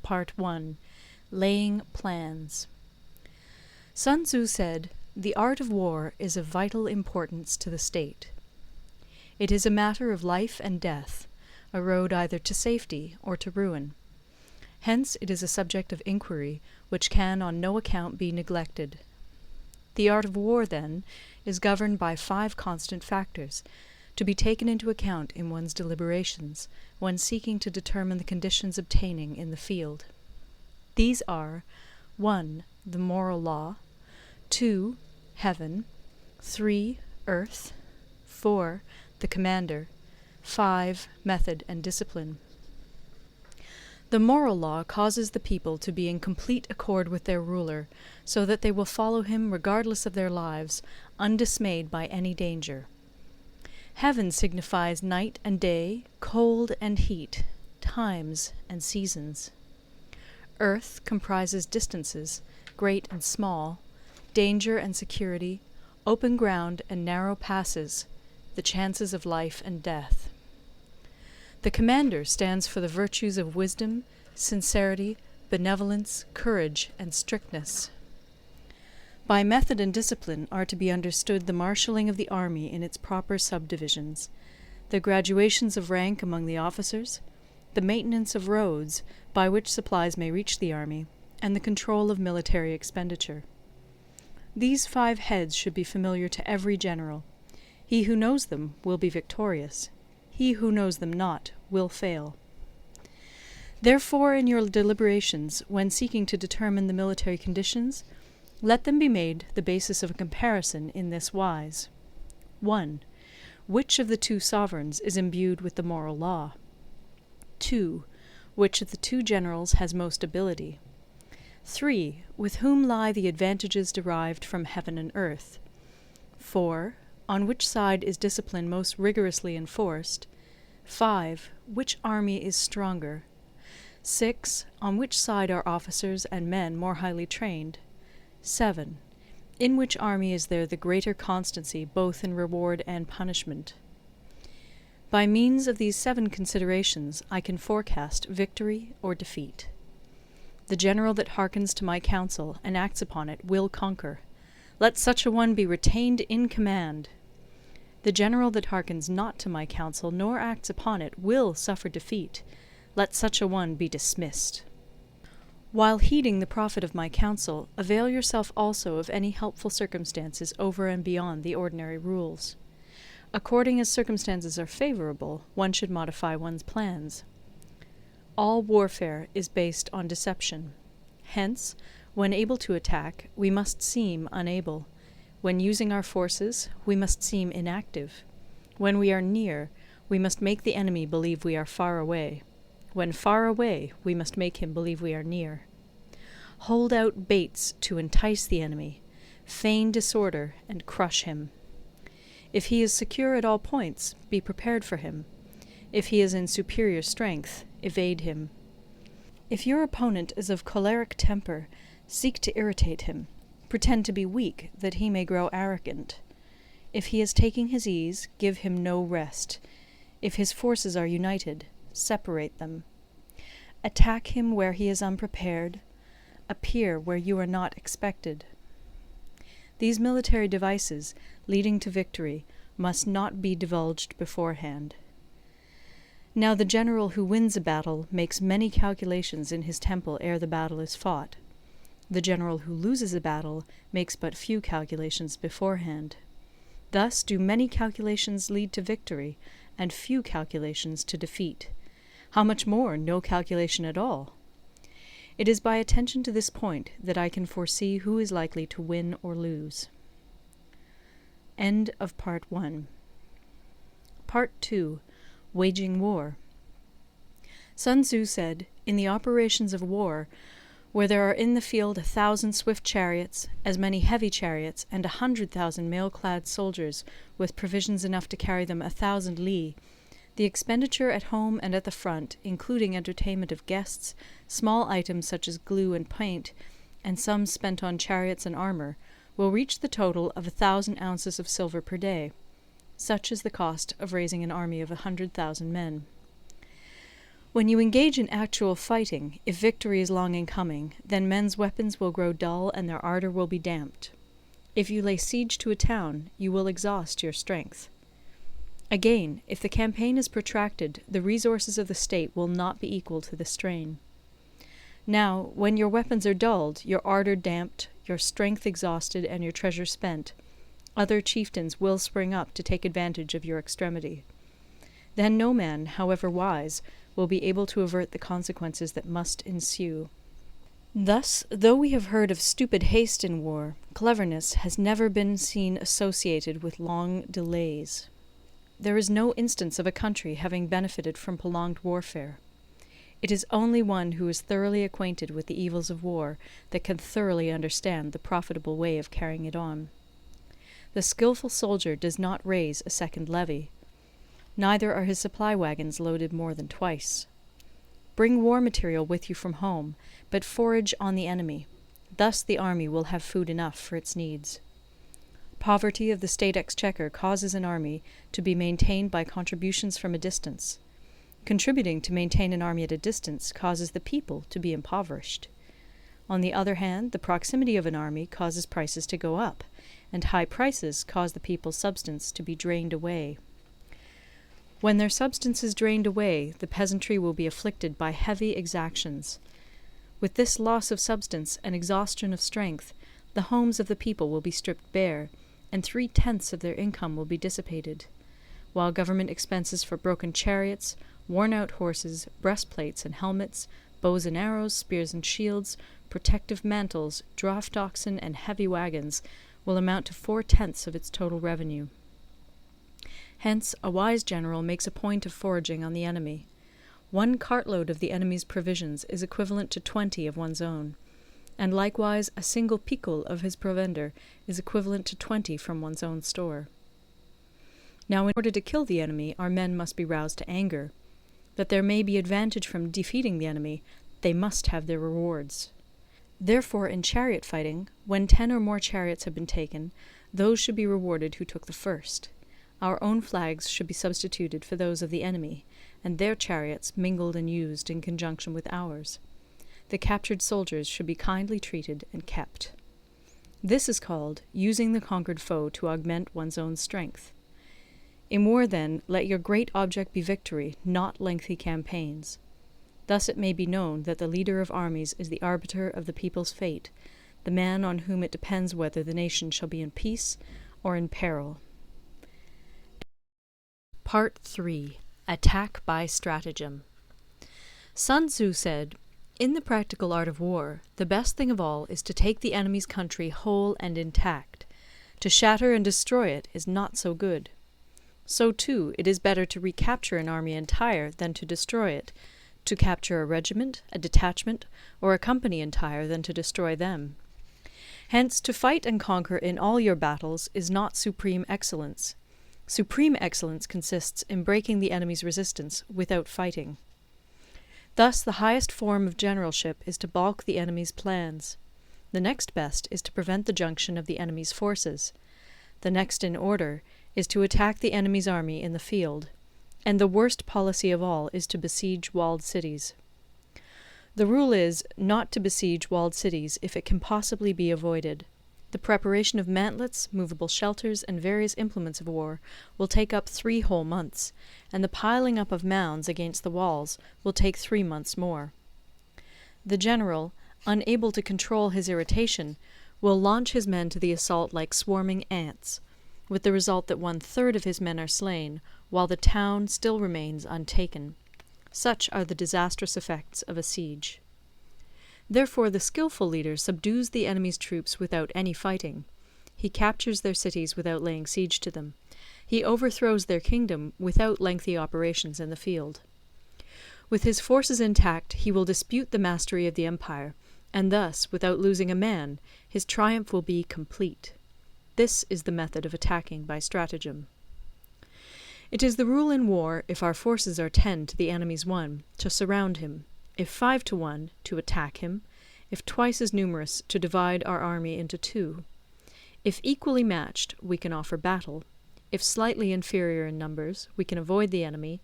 Part 1. Laying Plans. Sun Tzu said, "The art of war is of vital importance to the state. It is a matter of life and death, a road either to safety or to ruin. Hence it is a subject of inquiry which can on no account be neglected. The art of war, then, is governed by 5 constant factors, to be taken into account in one's deliberations, when seeking to determine the conditions obtaining in the field. These are 1. The moral law, 2. Heaven, 3. Earth, 4. The commander, 5. Method and discipline. The moral law causes the people to be in complete accord with their ruler, so that they will follow him regardless of their lives, undismayed by any danger. Heaven signifies night and day, cold and heat, times and seasons. Earth comprises distances, great and small, danger and security, open ground and narrow passes, the chances of life and death. The commander stands for the virtues of wisdom, sincerity, benevolence, courage, and strictness. By method and discipline are to be understood the marshalling of the army in its proper subdivisions, the graduations of rank among the officers, the maintenance of roads by which supplies may reach the army, and the control of military expenditure. These 5 heads should be familiar to every general. He who knows them will be victorious. He who knows them not will fail. Therefore, in your deliberations, when seeking to determine the military conditions, let them be made the basis of a comparison in this wise. 1. Which of the 2 sovereigns is imbued with the moral law? 2. Which of the 2 generals has most ability? 3. With whom lie the advantages derived from heaven and earth? 4. On which side is discipline most rigorously enforced? 5. Which army is stronger? 6. On which side are officers and men more highly trained? 7. In which army is there the greater constancy both in reward and punishment? By means of these 7 considerations I can forecast victory or defeat. The general that hearkens to my counsel and acts upon it will conquer. Let such a one be retained in command. The general that hearkens not to my counsel nor acts upon it will suffer defeat. Let such a one be dismissed. While heeding the profit of my counsel, avail yourself also of any helpful circumstances over and beyond the ordinary rules. According as circumstances are favourable, one should modify one's plans. All warfare is based on deception. Hence, when able to attack, we must seem unable. When using our forces, we must seem inactive. When we are near, we must make the enemy believe we are far away. When far away, we must make him believe we are near. Hold out baits to entice the enemy, feign disorder, and crush him. If he is secure at all points, be prepared for him. If he is in superior strength, evade him. If your opponent is of choleric temper, seek to irritate him. Pretend to be weak, that he may grow arrogant. If he is taking his ease, give him no rest. If his forces are united, separate them. Attack him where he is unprepared. Appear where you are not expected. These military devices, leading to victory, must not be divulged beforehand. Now the general who wins a battle makes many calculations in his temple ere the battle is fought. The general who loses a battle makes but few calculations beforehand. Thus do many calculations lead to victory, and few calculations to defeat. How much more no calculation at all? It is by attention to this point that I can foresee who is likely to win or lose. End of Part 1. Part 2. Waging War. Sun Tzu said, "In the operations of war, where there are in the field 1,000 swift chariots, as many heavy chariots, and 100,000 mail-clad soldiers, with provisions enough to carry them 1,000 li, the expenditure at home and at the front, including entertainment of guests, small items such as glue and paint, and sums spent on chariots and armour, will reach the total of 1,000 ounces of silver per day. Such is the cost of raising an army of 100,000 men. When you engage in actual fighting, if victory is long in coming, then men's weapons will grow dull and their ardour will be damped. If you lay siege to a town, you will exhaust your strength. Again, if the campaign is protracted, the resources of the state will not be equal to the strain. Now, when your weapons are dulled, your ardour damped, your strength exhausted, and your treasure spent, other chieftains will spring up to take advantage of your extremity. Then no man, however wise, will be able to avert the consequences that must ensue. Thus, though we have heard of stupid haste in war, cleverness has never been seen associated with long delays. There is no instance of a country having benefited from prolonged warfare. It is only one who is thoroughly acquainted with the evils of war that can thoroughly understand the profitable way of carrying it on. The skilful soldier does not raise a second levy. Neither are his supply wagons loaded more than twice. Bring war material with you from home, but forage on the enemy. Thus the army will have food enough for its needs. Poverty of the state exchequer causes an army to be maintained by contributions from a distance. Contributing to maintain an army at a distance causes the people to be impoverished. On the other hand, the proximity of an army causes prices to go up, and high prices cause the people's substance to be drained away. When their substance is drained away, the peasantry will be afflicted by heavy exactions. With this loss of substance and exhaustion of strength, the homes of the people will be stripped bare, and 3/10 of their income will be dissipated, while government expenses for broken chariots, worn-out horses, breastplates and helmets, bows and arrows, spears and shields, protective mantles, draught oxen, and heavy wagons will amount to 4/10 of its total revenue. Hence, a wise general makes a point of foraging on the enemy. 1 cartload of the enemy's provisions is equivalent to 20 of one's own, and likewise a single picul of his provender is equivalent to 20 from one's own store. Now, in order to kill the enemy, our men must be roused to anger. That there may be advantage from defeating the enemy, they must have their rewards. Therefore, in chariot fighting, when 10 or more chariots have been taken, those should be rewarded who took the first. Our own flags should be substituted for those of the enemy, and their chariots mingled and used in conjunction with ours. The captured soldiers should be kindly treated and kept. This is called using the conquered foe to augment one's own strength. In war, then, let your great object be victory, not lengthy campaigns. Thus it may be known that the leader of armies is the arbiter of the people's fate, the man on whom it depends whether the nation shall be in peace or in peril. Part 3. Attack by Stratagem. Sun Tzu said, "In the practical art of war, the best thing of all is to take the enemy's country whole and intact. To shatter and destroy it is not so good. So, too, it is better to recapture an army entire than to destroy it, to capture a regiment, a detachment, or a company entire than to destroy them. Hence, to fight and conquer in all your battles is not supreme excellence. Supreme excellence consists in breaking the enemy's resistance without fighting. Thus, the highest form of generalship is to balk the enemy's plans. The next best is to prevent the junction of the enemy's forces. The next in order is to attack the enemy's army in the field. And the worst policy of all is to besiege walled cities. The rule is, not to besiege walled cities if it can possibly be avoided. The preparation of mantlets, movable shelters, and various implements of war will take up 3 whole months, and the piling up of mounds against the walls will take 3 months more. The general, unable to control his irritation, will launch his men to the assault like swarming ants, with the result that 1/3 of his men are slain, while the town still remains untaken. Such are the disastrous effects of a siege. Therefore the skilful leader subdues the enemy's troops without any fighting. He captures their cities without laying siege to them. He overthrows their kingdom without lengthy operations in the field. With his forces intact, he will dispute the mastery of the empire, and thus, without losing a man, his triumph will be complete. This is the method of attacking by stratagem. It is the rule in war, if our forces are 10 to the enemy's 1, to surround him; if 5 to 1, to attack him; if twice as numerous, to divide our army into 2. If equally matched, we can offer battle; if slightly inferior in numbers, we can avoid the enemy;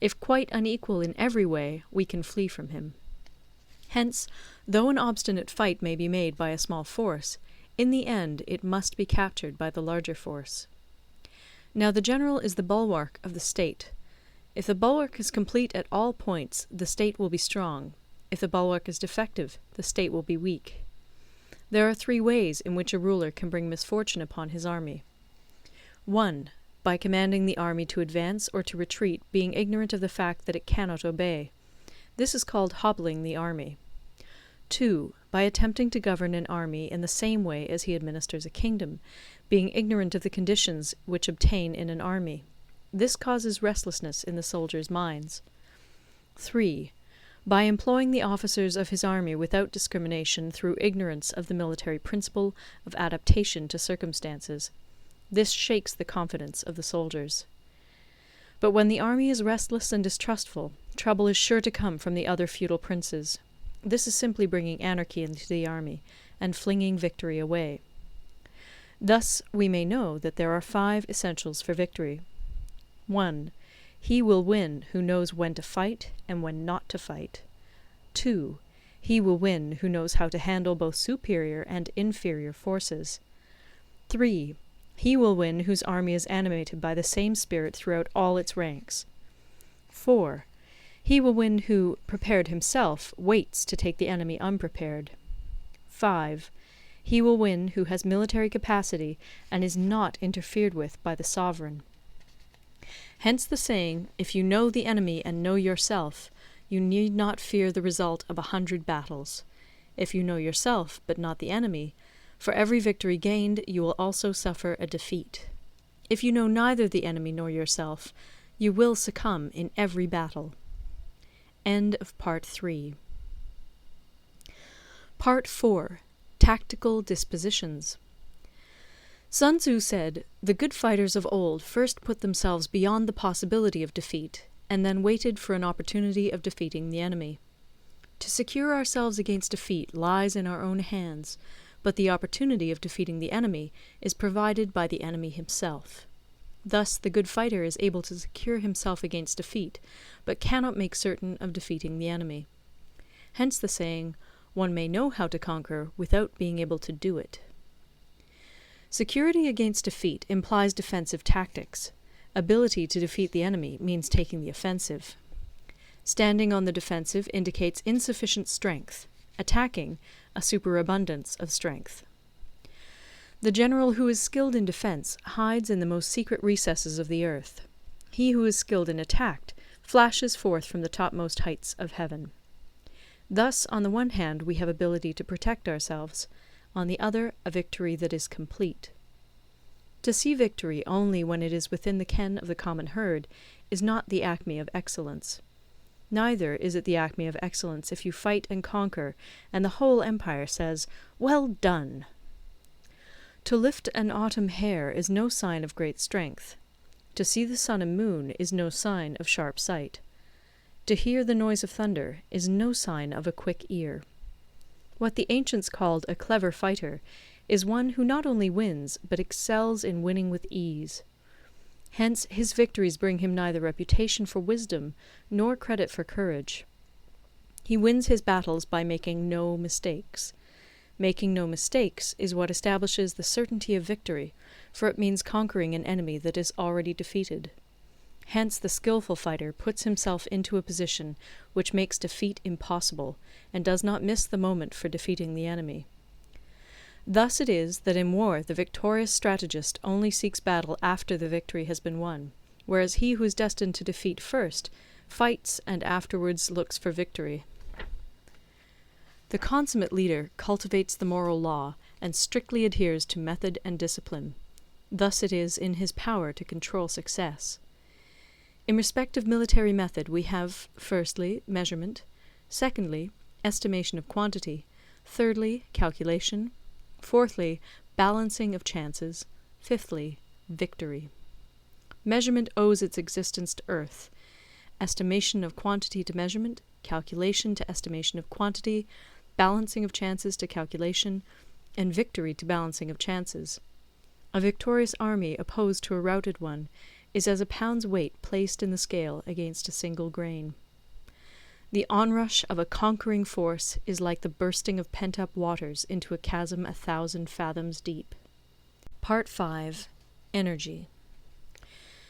If quite unequal in every way, we can flee from him. Hence, though an obstinate fight may be made by a small force, in the end it must be captured by the larger force. Now the general is the bulwark of the state. If the bulwark is complete at all points, the state will be strong. If the bulwark is defective, the state will be weak. There are 3 ways in which a ruler can bring misfortune upon his army. 1. By commanding the army to advance or to retreat, being ignorant of the fact that it cannot obey. This is called hobbling the army. 2. By attempting to govern an army in the same way as he administers a kingdom, being ignorant of the conditions which obtain in an army. This causes restlessness in the soldiers' minds. 3. By employing the officers of his army without discrimination through ignorance of the military principle of adaptation to circumstances. This shakes the confidence of the soldiers. But when the army is restless and distrustful, trouble is sure to come from the other feudal princes. This is simply bringing anarchy into the army, and flinging victory away. Thus we may know that there are 5 essentials for victory. 1. He will win who knows when to fight and when not to fight. 2. He will win who knows how to handle both superior and inferior forces. 3. He will win whose army is animated by the same spirit throughout all its ranks. 4. He will win who, prepared himself, waits to take the enemy unprepared. 5. He will win who has military capacity and is not interfered with by the sovereign. Hence the saying, if you know the enemy and know yourself, you need not fear the result of 100 battles. If you know yourself, but not the enemy, for every victory gained you will also suffer a defeat. If you know neither the enemy nor yourself, you will succumb in every battle. End of Part 3. Part 4. Tactical Dispositions. Sun Tzu said, "The good fighters of old first put themselves beyond the possibility of defeat, and then waited for an opportunity of defeating the enemy. To secure ourselves against defeat lies in our own hands, but the opportunity of defeating the enemy is provided by the enemy himself. Thus the good fighter is able to secure himself against defeat, but cannot make certain of defeating the enemy. Hence the saying, one may know how to conquer without being able to do it." Security against defeat implies defensive tactics. Ability to defeat the enemy means taking the offensive. Standing on the defensive indicates insufficient strength. Attacking, a superabundance of strength. The general who is skilled in defense hides in the most secret recesses of the earth. He who is skilled in attack flashes forth from the topmost heights of heaven. Thus, on the one hand, we have ability to protect ourselves, on the other, a victory that is complete. To see victory only when it is within the ken of the common herd is not the acme of excellence. Neither is it the acme of excellence if you fight and conquer, and the whole empire says, "Well done!" To lift an autumn hair is no sign of great strength. To see the sun and moon is no sign of sharp sight. To hear the noise of thunder is no sign of a quick ear. What the ancients called a clever fighter is one who not only wins, but excels in winning with ease. Hence his victories bring him neither reputation for wisdom nor credit for courage. He wins his battles by making no mistakes. Making no mistakes is what establishes the certainty of victory, for it means conquering an enemy that is already defeated. Hence the skillful fighter puts himself into a position which makes defeat impossible, and does not miss the moment for defeating the enemy. Thus it is that in war the victorious strategist only seeks battle after the victory has been won, whereas he who is destined to defeat first fights and afterwards looks for victory. The consummate leader cultivates the moral law and strictly adheres to method and discipline. Thus it is in his power to control success. In respect of military method we have, firstly, measurement, secondly, estimation of quantity, thirdly, calculation, fourthly, balancing of chances, fifthly, victory. Measurement owes its existence to earth, estimation of quantity to measurement, calculation to estimation of quantity, balancing of chances to calculation, and victory to balancing of chances. A victorious army opposed to a routed one is as a pound's weight placed in the scale against a single grain. The onrush of a conquering force is like the bursting of pent-up waters into a chasm 1,000 fathoms deep. Part 5. Energy.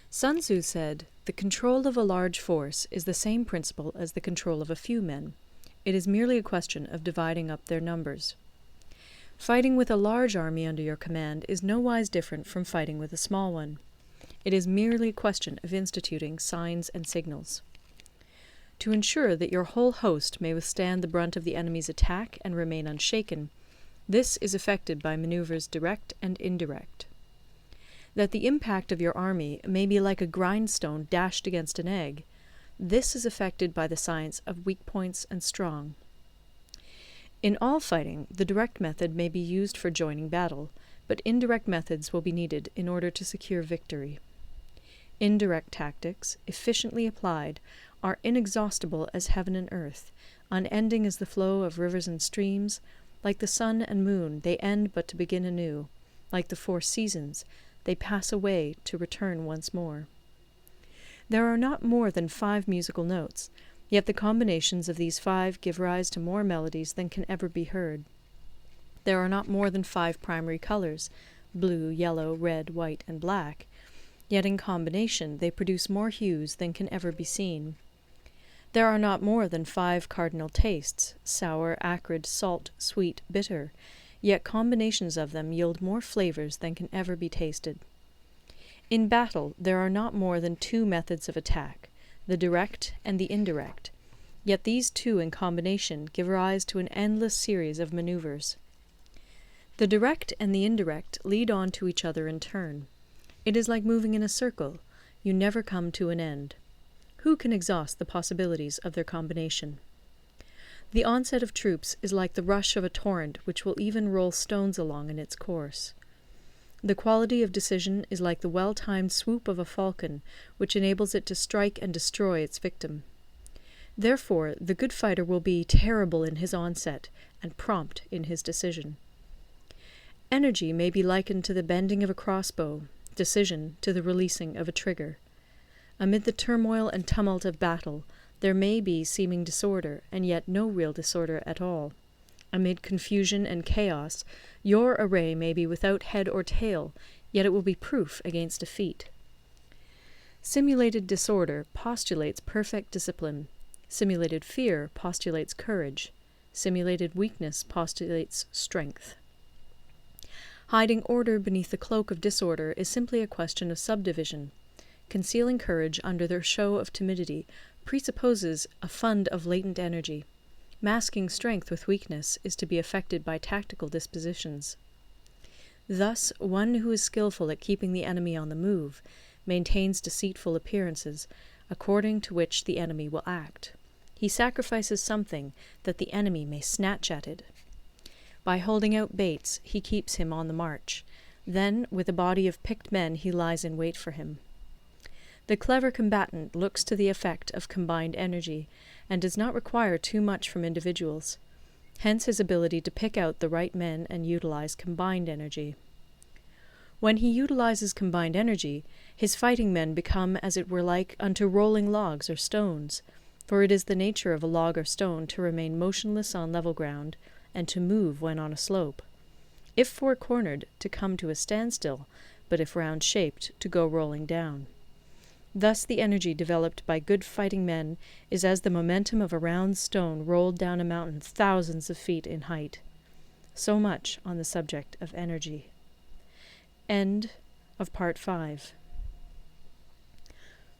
Sun Tzu said, "The control of a large force is the same principle as the control of a few men. It is merely a question of dividing up their numbers." Fighting with a large army under your command is nowise different from fighting with a small one. It is merely a question of instituting signs and signals. To ensure that your whole host may withstand the brunt of the enemy's attack and remain unshaken, this is effected by maneuvers direct and indirect. That the impact of your army may be like a grindstone dashed against an egg, this is effected by the science of weak points and strong. In all fighting, the direct method may be used for joining battle, but indirect methods will be needed in order to secure victory. Indirect tactics, efficiently applied, are inexhaustible as heaven and earth, unending as the flow of rivers and streams. Like the sun and moon, they end but to begin anew. Like the 4 seasons, they pass away to return once more. There are not more than 5 musical notes, yet the combinations of these 5 give rise to more melodies than can ever be heard. There are not more than 5 primary colors, blue, yellow, red, white, and black, yet in combination they produce more hues than can ever be seen. There are not more than 5 cardinal tastes, sour, acrid, salt, sweet, bitter, yet combinations of them yield more flavors than can ever be tasted. In battle there are not more than 2 methods of attack, the direct and the indirect, yet these 2 in combination give rise to an endless series of maneuvers. The direct and the indirect lead on to each other in turn. It is like moving in a circle, you never come to an end. Who can exhaust the possibilities of their combination? The onset of troops is like the rush of a torrent which will even roll stones along in its course. The quality of decision is like the well-timed swoop of a falcon, which enables it to strike and destroy its victim. Therefore, the good fighter will be terrible in his onset and prompt in his decision. Energy may be likened to the bending of a crossbow, decision to the releasing of a trigger. Amid the turmoil and tumult of battle, there may be seeming disorder, and yet no real disorder at all. Amid confusion and chaos, your array may be without head or tail, yet it will be proof against defeat. Simulated disorder postulates perfect discipline. Simulated fear postulates courage. Simulated weakness postulates strength. Hiding order beneath the cloak of disorder is simply a question of subdivision. Concealing courage under their show of timidity presupposes a fund of latent energy. Masking strength with weakness is to be effected by tactical dispositions. Thus, one who is skillful at keeping the enemy on the move maintains deceitful appearances, according to which the enemy will act. He sacrifices something that the enemy may snatch at it. By holding out baits, he keeps him on the march. Then, with a body of picked men, he lies in wait for him. The clever combatant looks to the effect of combined energy, and does not require too much from individuals. Hence his ability to pick out the right men and utilize combined energy. When he utilizes combined energy, his fighting men become as it were like unto rolling logs or stones, for it is the nature of a log or stone to remain motionless on level ground, and to move when on a slope. If four-cornered, to come to a standstill, but if round-shaped, to go rolling down. Thus the energy developed by good fighting men is as the momentum of a round stone rolled down a mountain thousands of feet in height. So much on the subject of energy. End of Part 5.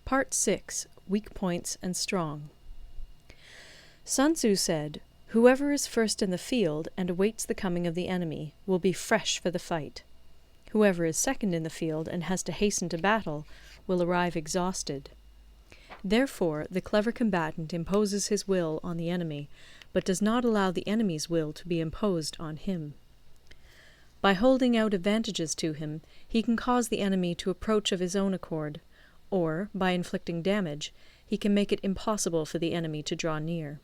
Part 6. Weak Points and Strong. Sun Tzu said, "Whoever is first in the field and awaits the coming of the enemy will be fresh for the fight. Whoever is second in the field and has to hasten to battle will arrive exhausted. Therefore, the clever combatant imposes his will on the enemy, but does not allow the enemy's will to be imposed on him. By holding out advantages to him, he can cause the enemy to approach of his own accord, or, by inflicting damage, he can make it impossible for the enemy to draw near.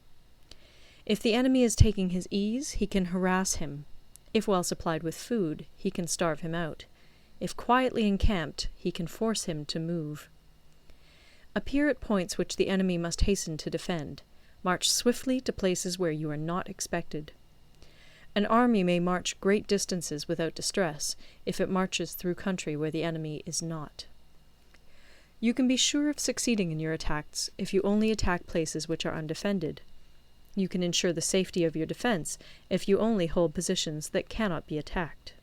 If the enemy is taking his ease, he can harass him. If well supplied with food, he can starve him out. If quietly encamped, he can force him to move. Appear at points which the enemy must hasten to defend. March swiftly to places where you are not expected. An army may march great distances without distress, if it marches through country where the enemy is not. You can be sure of succeeding in your attacks if you only attack places which are undefended. You can ensure the safety of your defense if you only hold positions that cannot be attacked.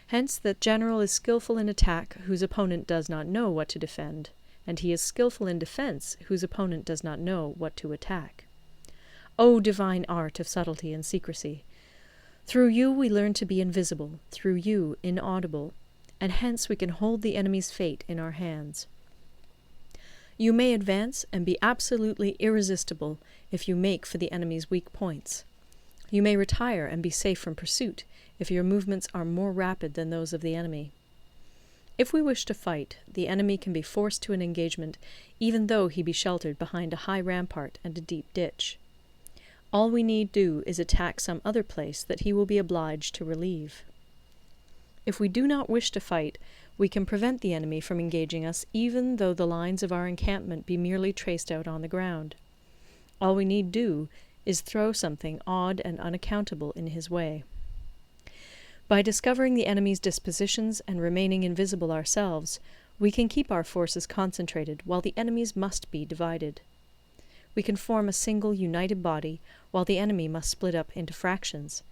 Hence that general is skillful in attack whose opponent does not know what to defend, and he is skillful in defense whose opponent does not know what to attack. O divine art of subtlety and secrecy! Through you we learn to be invisible, through you inaudible, and hence we can hold the enemy's fate in our hands. You may advance and be absolutely irresistible if you make for the enemy's weak points. You may retire and be safe from pursuit if your movements are more rapid than those of the enemy. If we wish to fight, the enemy can be forced to an engagement even though he be sheltered behind a high rampart and a deep ditch. All we need do is attack some other place that he will be obliged to relieve. If we do not wish to fight, we can prevent the enemy from engaging us even though the lines of our encampment be merely traced out on the ground. All we need do is throw something odd and unaccountable in his way. By discovering the enemy's dispositions and remaining invisible ourselves, we can keep our forces concentrated while the enemy's must be divided. We can form a single united body while the enemy must split up into fractions.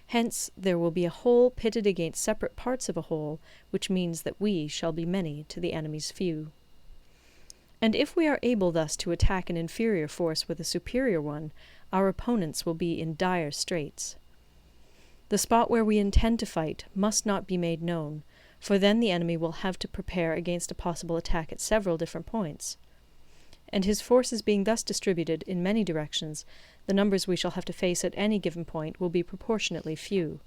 Hence there will be a whole pitted against separate parts of a whole, which means that we shall be many to the enemy's few. And if we are able thus to attack an inferior force with a superior one, our opponents will be in dire straits. The spot where we intend to fight must not be made known, for then the enemy will have to prepare against a possible attack at several different points. And his forces being thus distributed in many directions, the numbers we shall have to face at any given point will be proportionately few.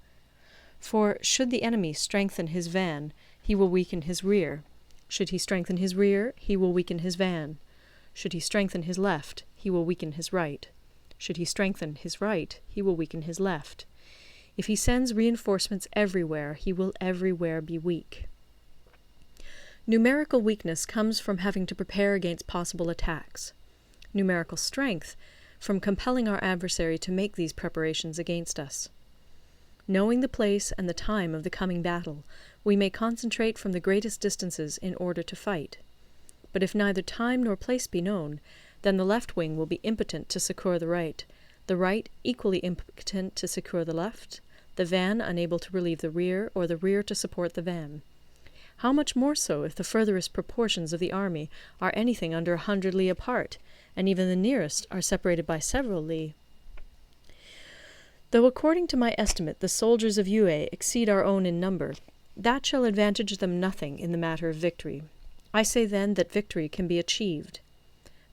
For should the enemy strengthen his van, he will weaken his rear. Should he strengthen his rear, he will weaken his van. Should he strengthen his left, he will weaken his right. Should he strengthen his right, he will weaken his left. If he sends reinforcements everywhere, he will everywhere be weak. Numerical weakness comes from having to prepare against possible attacks. Numerical strength from compelling our adversary to make these preparations against us. Knowing the place and the time of the coming battle, we may concentrate from the greatest distances in order to fight. But if neither time nor place be known, then the left wing will be impotent to succour the right equally impotent to succour the left, the van unable to relieve the rear, or the rear to support the van. How much more so if the furthest proportions of the army are anything under 100 li apart, and even the nearest are separated by several li? Though according to my estimate the soldiers of Yue exceed our own in number, that shall advantage them nothing in the matter of victory. I say then that victory can be achieved.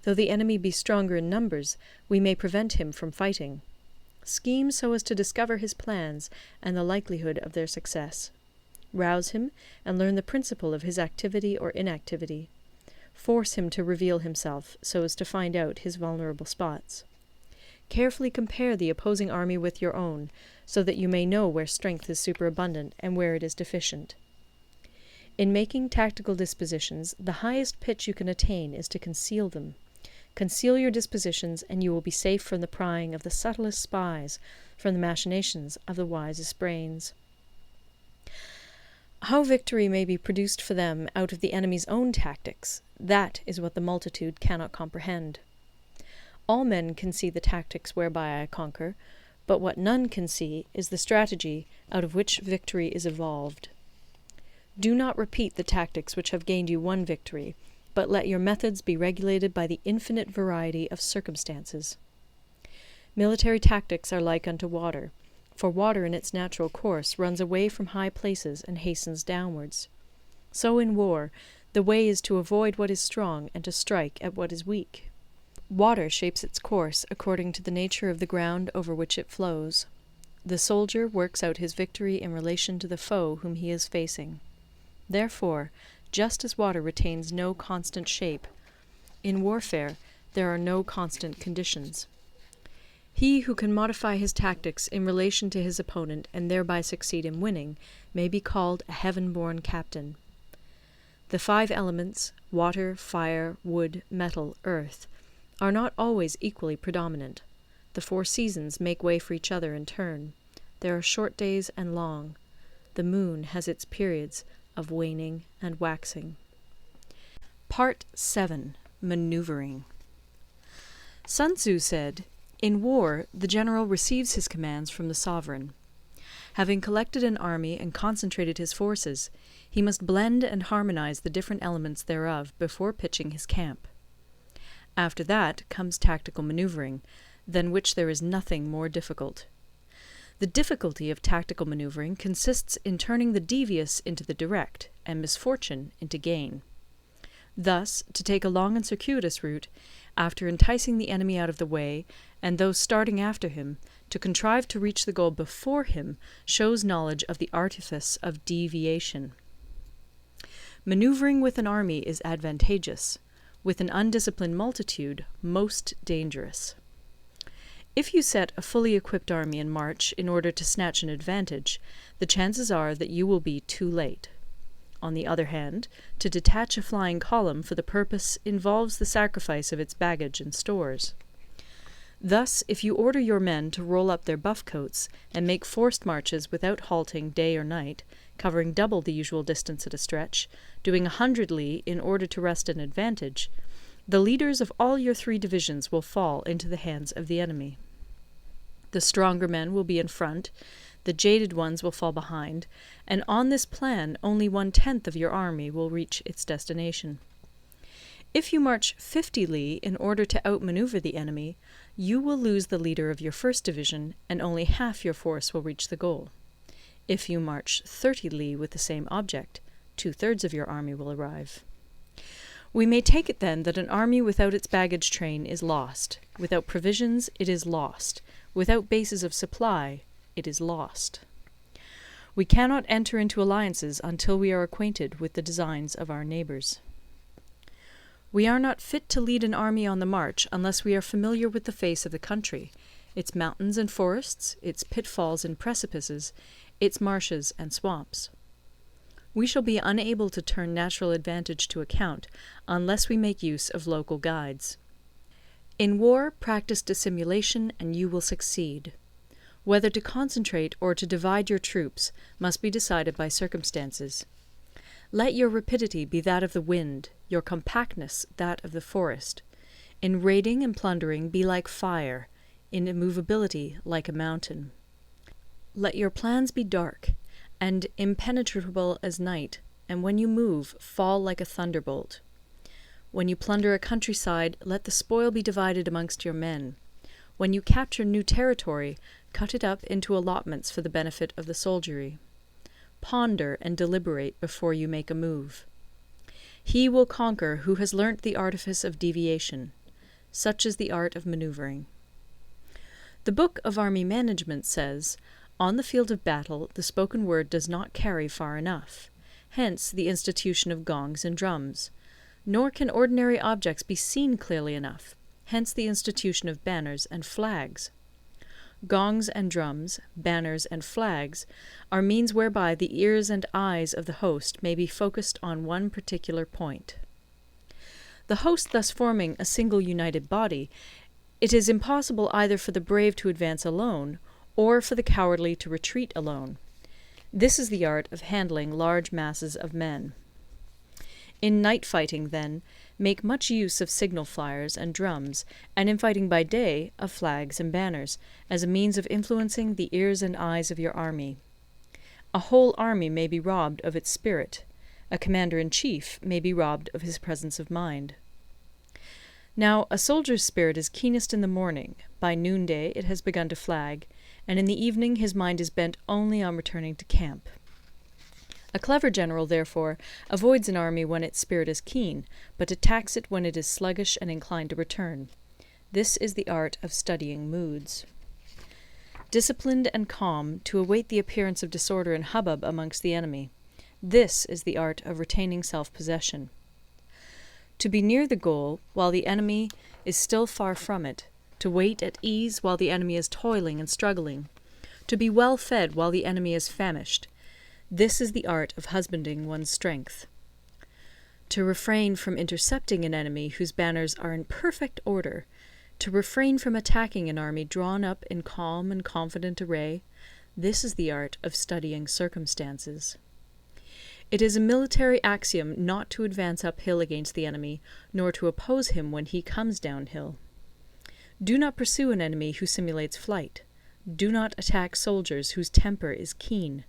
Though the enemy be stronger in numbers, we may prevent him from fighting. Scheme so as to discover his plans and the likelihood of their success. Rouse him and learn the principle of his activity or inactivity. Force him to reveal himself so as to find out his vulnerable spots. Carefully compare the opposing army with your own, so that you may know where strength is superabundant and where it is deficient. In making tactical dispositions, the highest pitch you can attain is to conceal them. Conceal your dispositions, and you will be safe from the prying of the subtlest spies, from the machinations of the wisest brains. How victory may be produced for them out of the enemy's own tactics, that is what the multitude cannot comprehend. All men can see the tactics whereby I conquer, but what none can see is the strategy out of which victory is evolved. Do not repeat the tactics which have gained you one victory, but let your methods be regulated by the infinite variety of circumstances. Military tactics are like unto water, for water in its natural course runs away from high places and hastens downwards. So in war, the way is to avoid what is strong and to strike at what is weak. Water shapes its course according to the nature of the ground over which it flows. The soldier works out his victory in relation to the foe whom he is facing. Therefore, just as water retains no constant shape, in warfare there are no constant conditions. He who can modify his tactics in relation to his opponent and thereby succeed in winning may be called a heaven-born captain. The 5 elements, water, fire, wood, metal, earth, are not always equally predominant. The 4 seasons make way for each other in turn. There are short days and long. The moon has its periods of waning and waxing. Part 7. Maneuvering. Sun Tzu said, "In war, the general receives his commands from the sovereign. Having collected an army and concentrated his forces, he must blend and harmonize the different elements thereof before pitching his camp. After that comes tactical maneuvering, than which there is nothing more difficult. The difficulty of tactical maneuvering consists in turning the devious into the direct, and misfortune into gain. Thus, to take a long and circuitous route, after enticing the enemy out of the way, and those starting after him, to contrive to reach the goal before him, shows knowledge of the artifice of deviation. Maneuvering with an army is advantageous, with an undisciplined multitude most dangerous. If you set a fully equipped army in march in order to snatch an advantage, the chances are that you will be too late. On the other hand, to detach a flying column for the purpose involves the sacrifice of its baggage and stores. Thus, if you order your men to roll up their buff coats and make forced marches without halting day or night, covering double the usual distance at a stretch, doing 100 li in order to wrest an advantage, the leaders of all your 3 divisions will fall into the hands of the enemy. The stronger men will be in front, the jaded ones will fall behind, and on this plan only 1/10 of your army will reach its destination. If you march 50 li in order to outmaneuver the enemy, you will lose the leader of your first division, and only half your force will reach the goal. If you march 30 li with the same object, 2/3 of your army will arrive. We may take it then that an army without its baggage train is lost. Without provisions, it is lost. Without bases of supply, it is lost. We cannot enter into alliances until we are acquainted with the designs of our neighbours. We are not fit to lead an army on the march unless we are familiar with the face of the country, its mountains and forests, its pitfalls and precipices, its marshes and swamps. We shall be unable to turn natural advantage to account unless we make use of local guides. In war, practice dissimulation and you will succeed. Whether to concentrate or to divide your troops must be decided by circumstances. Let your rapidity be that of the wind, your compactness that of the forest. In raiding and plundering be like fire, in immovability like a mountain. Let your plans be dark, and impenetrable as night, and when you move, fall like a thunderbolt. When you plunder a countryside, let the spoil be divided amongst your men. When you capture new territory, cut it up into allotments for the benefit of the soldiery. Ponder and deliberate before you make a move. He will conquer who has learnt the artifice of deviation. Such is the art of manoeuvring. The Book of Army Management says, "On the field of battle, the spoken word does not carry far enough. Hence the institution of gongs and drums. Nor can ordinary objects be seen clearly enough. Hence the institution of banners and flags. Gongs and drums, banners and flags, are means whereby the ears and eyes of the host may be focused on one particular point. The host thus forming a single united body, it is impossible either for the brave to advance alone, or for the cowardly to retreat alone. This is the art of handling large masses of men. In night fighting, then, make much use of signal flyers and drums, and in fighting by day, of flags and banners, as a means of influencing the ears and eyes of your army. A whole army may be robbed of its spirit. A commander-in-chief may be robbed of his presence of mind. Now, a soldier's spirit is keenest in the morning, by noonday it has begun to flag, and in the evening his mind is bent only on returning to camp. A clever general, therefore, avoids an army when its spirit is keen, but attacks it when it is sluggish and inclined to return. This is the art of studying moods. Disciplined and calm, to await the appearance of disorder and hubbub amongst the enemy. This is the art of retaining self-possession. To be near the goal, while the enemy is still far from it, to wait at ease while the enemy is toiling and struggling, to be well fed while the enemy is famished. This is the art of husbanding one's strength. To refrain from intercepting an enemy whose banners are in perfect order, to refrain from attacking an army drawn up in calm and confident array, this is the art of studying circumstances. It is a military axiom not to advance uphill against the enemy, nor to oppose him when he comes downhill. Do not pursue an enemy who simulates flight. Do not attack soldiers whose temper is keen.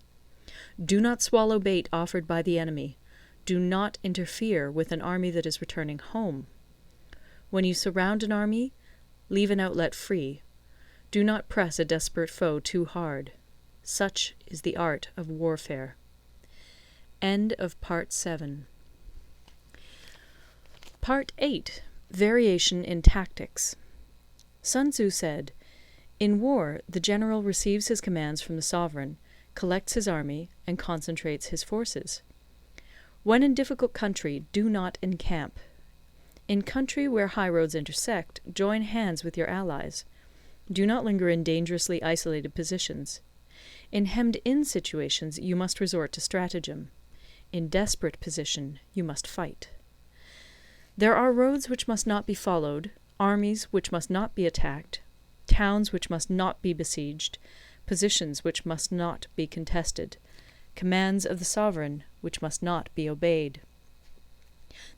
Do not swallow bait offered by the enemy. Do not interfere with an army that is returning home. When you surround an army, leave an outlet free. Do not press a desperate foe too hard. Such is the art of warfare. End of Part 7. Part 8. Variation in Tactics. Sun Tzu said, "In war, the general receives his commands from the sovereign, collects his army, and concentrates his forces. When in difficult country, do not encamp. In country where high roads intersect, join hands with your allies. Do not linger in dangerously isolated positions. In hemmed-in situations, you must resort to stratagem. In desperate position, you must fight. There are roads which must not be followed, armies which must not be attacked, towns which must not be besieged, positions which must not be contested, commands of the sovereign which must not be obeyed."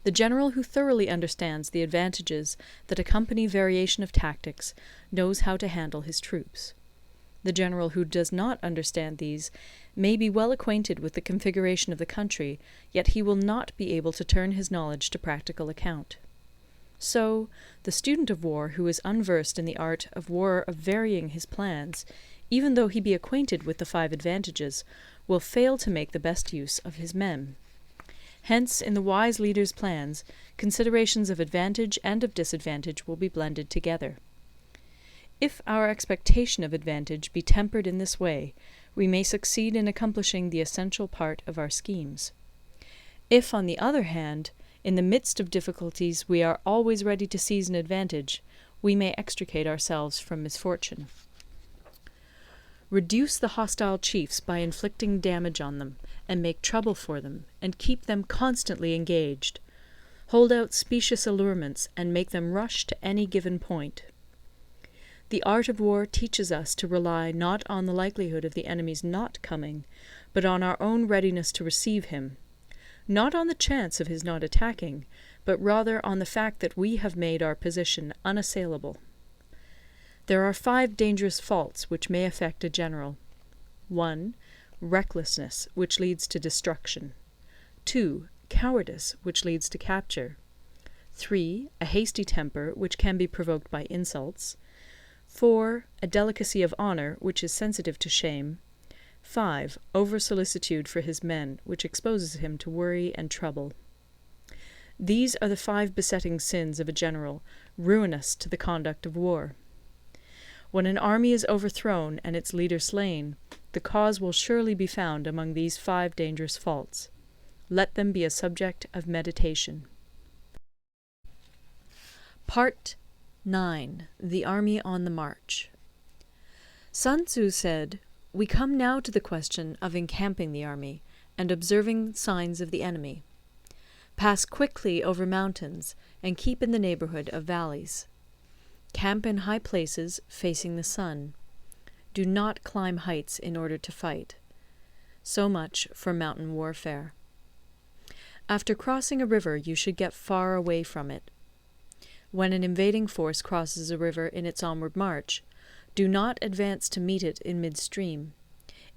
The general who thoroughly understands the advantages that accompany variation of tactics knows how to handle his troops. The general who does not understand these may be well acquainted with the configuration of the country, yet he will not be able to turn his knowledge to practical account. So, the student of war who is unversed in the art of war of varying his plans, even though he be acquainted with the 5 advantages, will fail to make the best use of his men. Hence, in the wise leader's plans, considerations of advantage and of disadvantage will be blended together. If our expectation of advantage be tempered in this way, we may succeed in accomplishing the essential part of our schemes. If, on the other hand, in the midst of difficulties we are always ready to seize an advantage, we may extricate ourselves from misfortune. Reduce the hostile chiefs by inflicting damage on them, and make trouble for them, and keep them constantly engaged. Hold out specious allurements, and make them rush to any given point. The art of war teaches us to rely not on the likelihood of the enemy's not coming, but on our own readiness to receive him, not on the chance of his not attacking, but rather on the fact that we have made our position unassailable. There are 5 dangerous faults which may affect a general. 1. Recklessness, which leads to destruction. 2. Cowardice, which leads to capture. 3. A hasty temper, which can be provoked by insults. 4. A delicacy of honour, which is sensitive to shame. 5. Over-solicitude for his men, which exposes him to worry and trouble. These are the 5 besetting sins of a general, ruinous to the conduct of war. When an army is overthrown and its leader slain, the cause will surely be found among these 5 dangerous faults. Let them be a subject of meditation. Part 9. The Army on the March. Sun Tzu said, "We come now to the question of encamping the army, and observing signs of the enemy. Pass quickly over mountains, and keep in the neighbourhood of valleys. Camp in high places, facing the sun. Do not climb heights in order to fight." So much for mountain warfare. After crossing a river, you should get far away from it. When an invading force crosses a river in its onward march, do not advance to meet it in midstream.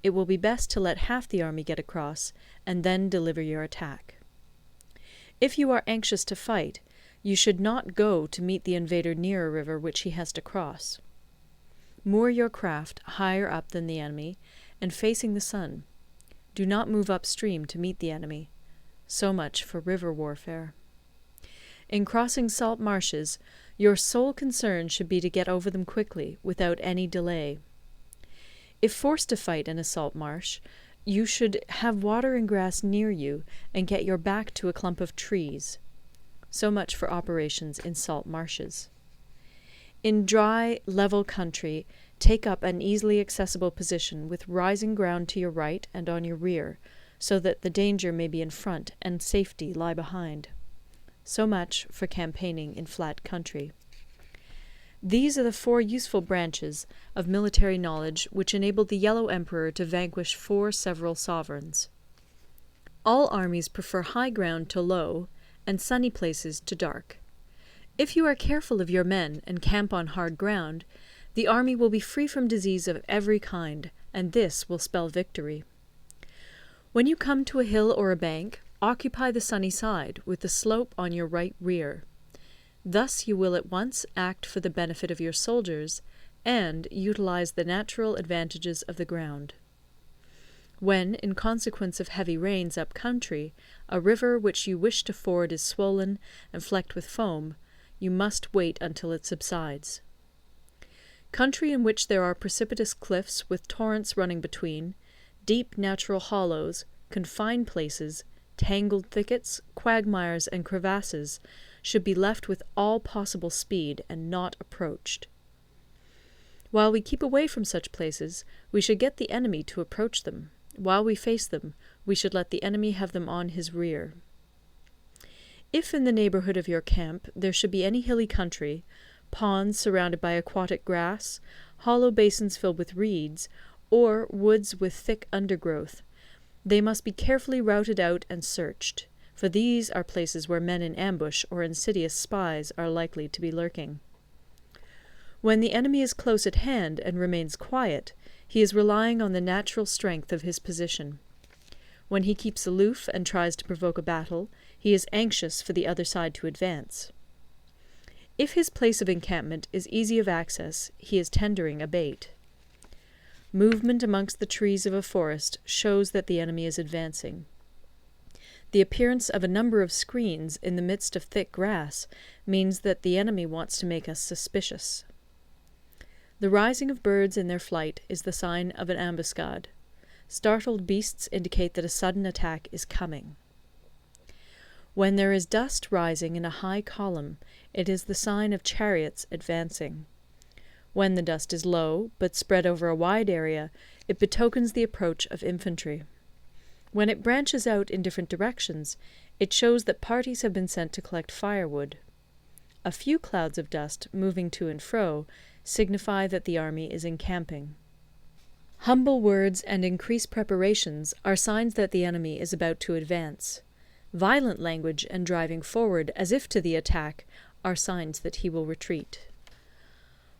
It will be best to let half the army get across, and then deliver your attack. If you are anxious to fight, you should not go to meet the invader near a river which he has to cross. Moor your craft higher up than the enemy, and facing the sun. Do not move upstream to meet the enemy. So much for river warfare. In crossing salt marshes, your sole concern should be to get over them quickly, without any delay. If forced to fight in a salt marsh, you should have water and grass near you, and get your back to a clump of trees. So much for operations in salt marshes. In dry, level country, take up an easily accessible position with rising ground to your right and on your rear, so that the danger may be in front and safety lie behind. So much for campaigning in flat country. These are the 4 useful branches of military knowledge which enabled the Yellow Emperor to vanquish 4 several sovereigns. All armies prefer high ground to low, and sunny places to dark. If you are careful of your men and camp on hard ground, the army will be free from disease of every kind, and this will spell victory. When you come to a hill or a bank, occupy the sunny side, with the slope on your right rear. Thus you will at once act for the benefit of your soldiers, and utilize the natural advantages of the ground. When, in consequence of heavy rains up country, a river which you wish to ford is swollen and flecked with foam, you must wait until it subsides. Country in which there are precipitous cliffs with torrents running between, deep natural hollows, confined places, tangled thickets, quagmires, and crevasses, should be left with all possible speed and not approached. While we keep away from such places, we should get the enemy to approach them. While we face them, we should let the enemy have them on his rear. If in the neighbourhood of your camp there should be any hilly country, ponds surrounded by aquatic grass, hollow basins filled with reeds, or woods with thick undergrowth, they must be carefully routed out and searched, for these are places where men in ambush or insidious spies are likely to be lurking. When the enemy is close at hand and remains quiet, he is relying on the natural strength of his position. When he keeps aloof and tries to provoke a battle, he is anxious for the other side to advance. If his place of encampment is easy of access, he is tendering a bait. Movement amongst the trees of a forest shows that the enemy is advancing. The appearance of a number of screens in the midst of thick grass means that the enemy wants to make us suspicious. The rising of birds in their flight is the sign of an ambuscade. Startled beasts indicate that a sudden attack is coming. When there is dust rising in a high column, it is the sign of chariots advancing. When the dust is low, but spread over a wide area, it betokens the approach of infantry. When it branches out in different directions, it shows that parties have been sent to collect firewood. A few clouds of dust, moving to and fro, signify that the army is encamping. Humble words and increased preparations are signs that the enemy is about to advance. Violent language and driving forward as if to the attack are signs that he will retreat.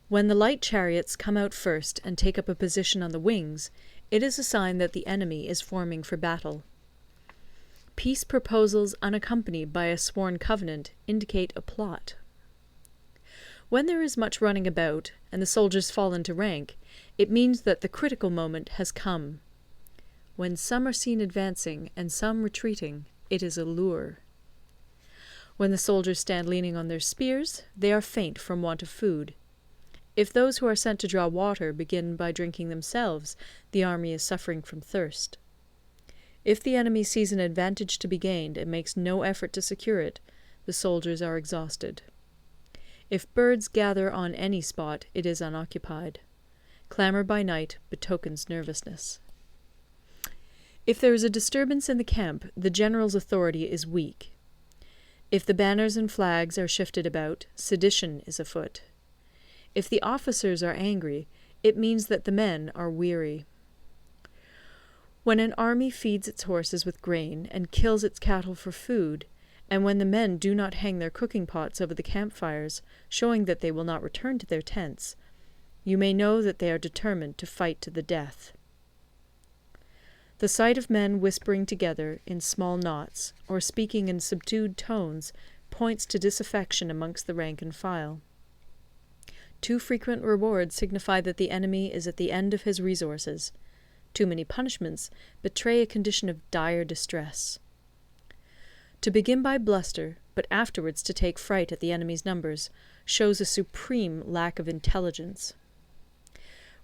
When the light chariots come out first and take up a position on the wings, it is a sign that the enemy is forming for battle. Peace proposals unaccompanied by a sworn covenant indicate a plot. When there is much running about, and the soldiers fall into rank, it means that the critical moment has come. When some are seen advancing and some retreating, it is a lure. When the soldiers stand leaning on their spears, they are faint from want of food. If those who are sent to draw water begin by drinking themselves, the army is suffering from thirst. If the enemy sees an advantage to be gained and makes no effort to secure it, the soldiers are exhausted. If birds gather on any spot, it is unoccupied. Clamour by night betokens nervousness. If there is a disturbance in the camp, the general's authority is weak. If the banners and flags are shifted about, sedition is afoot. If the officers are angry, it means that the men are weary. When an army feeds its horses with grain and kills its cattle for food, and when the men do not hang their cooking pots over the campfires, showing that they will not return to their tents, you may know that they are determined to fight to the death. The sight of men whispering together in small knots, or speaking in subdued tones, points to disaffection amongst the rank and file. Too frequent rewards signify that the enemy is at the end of his resources. Too many punishments betray a condition of dire distress. To begin by bluster, but afterwards to take fright at the enemy's numbers, shows a supreme lack of intelligence.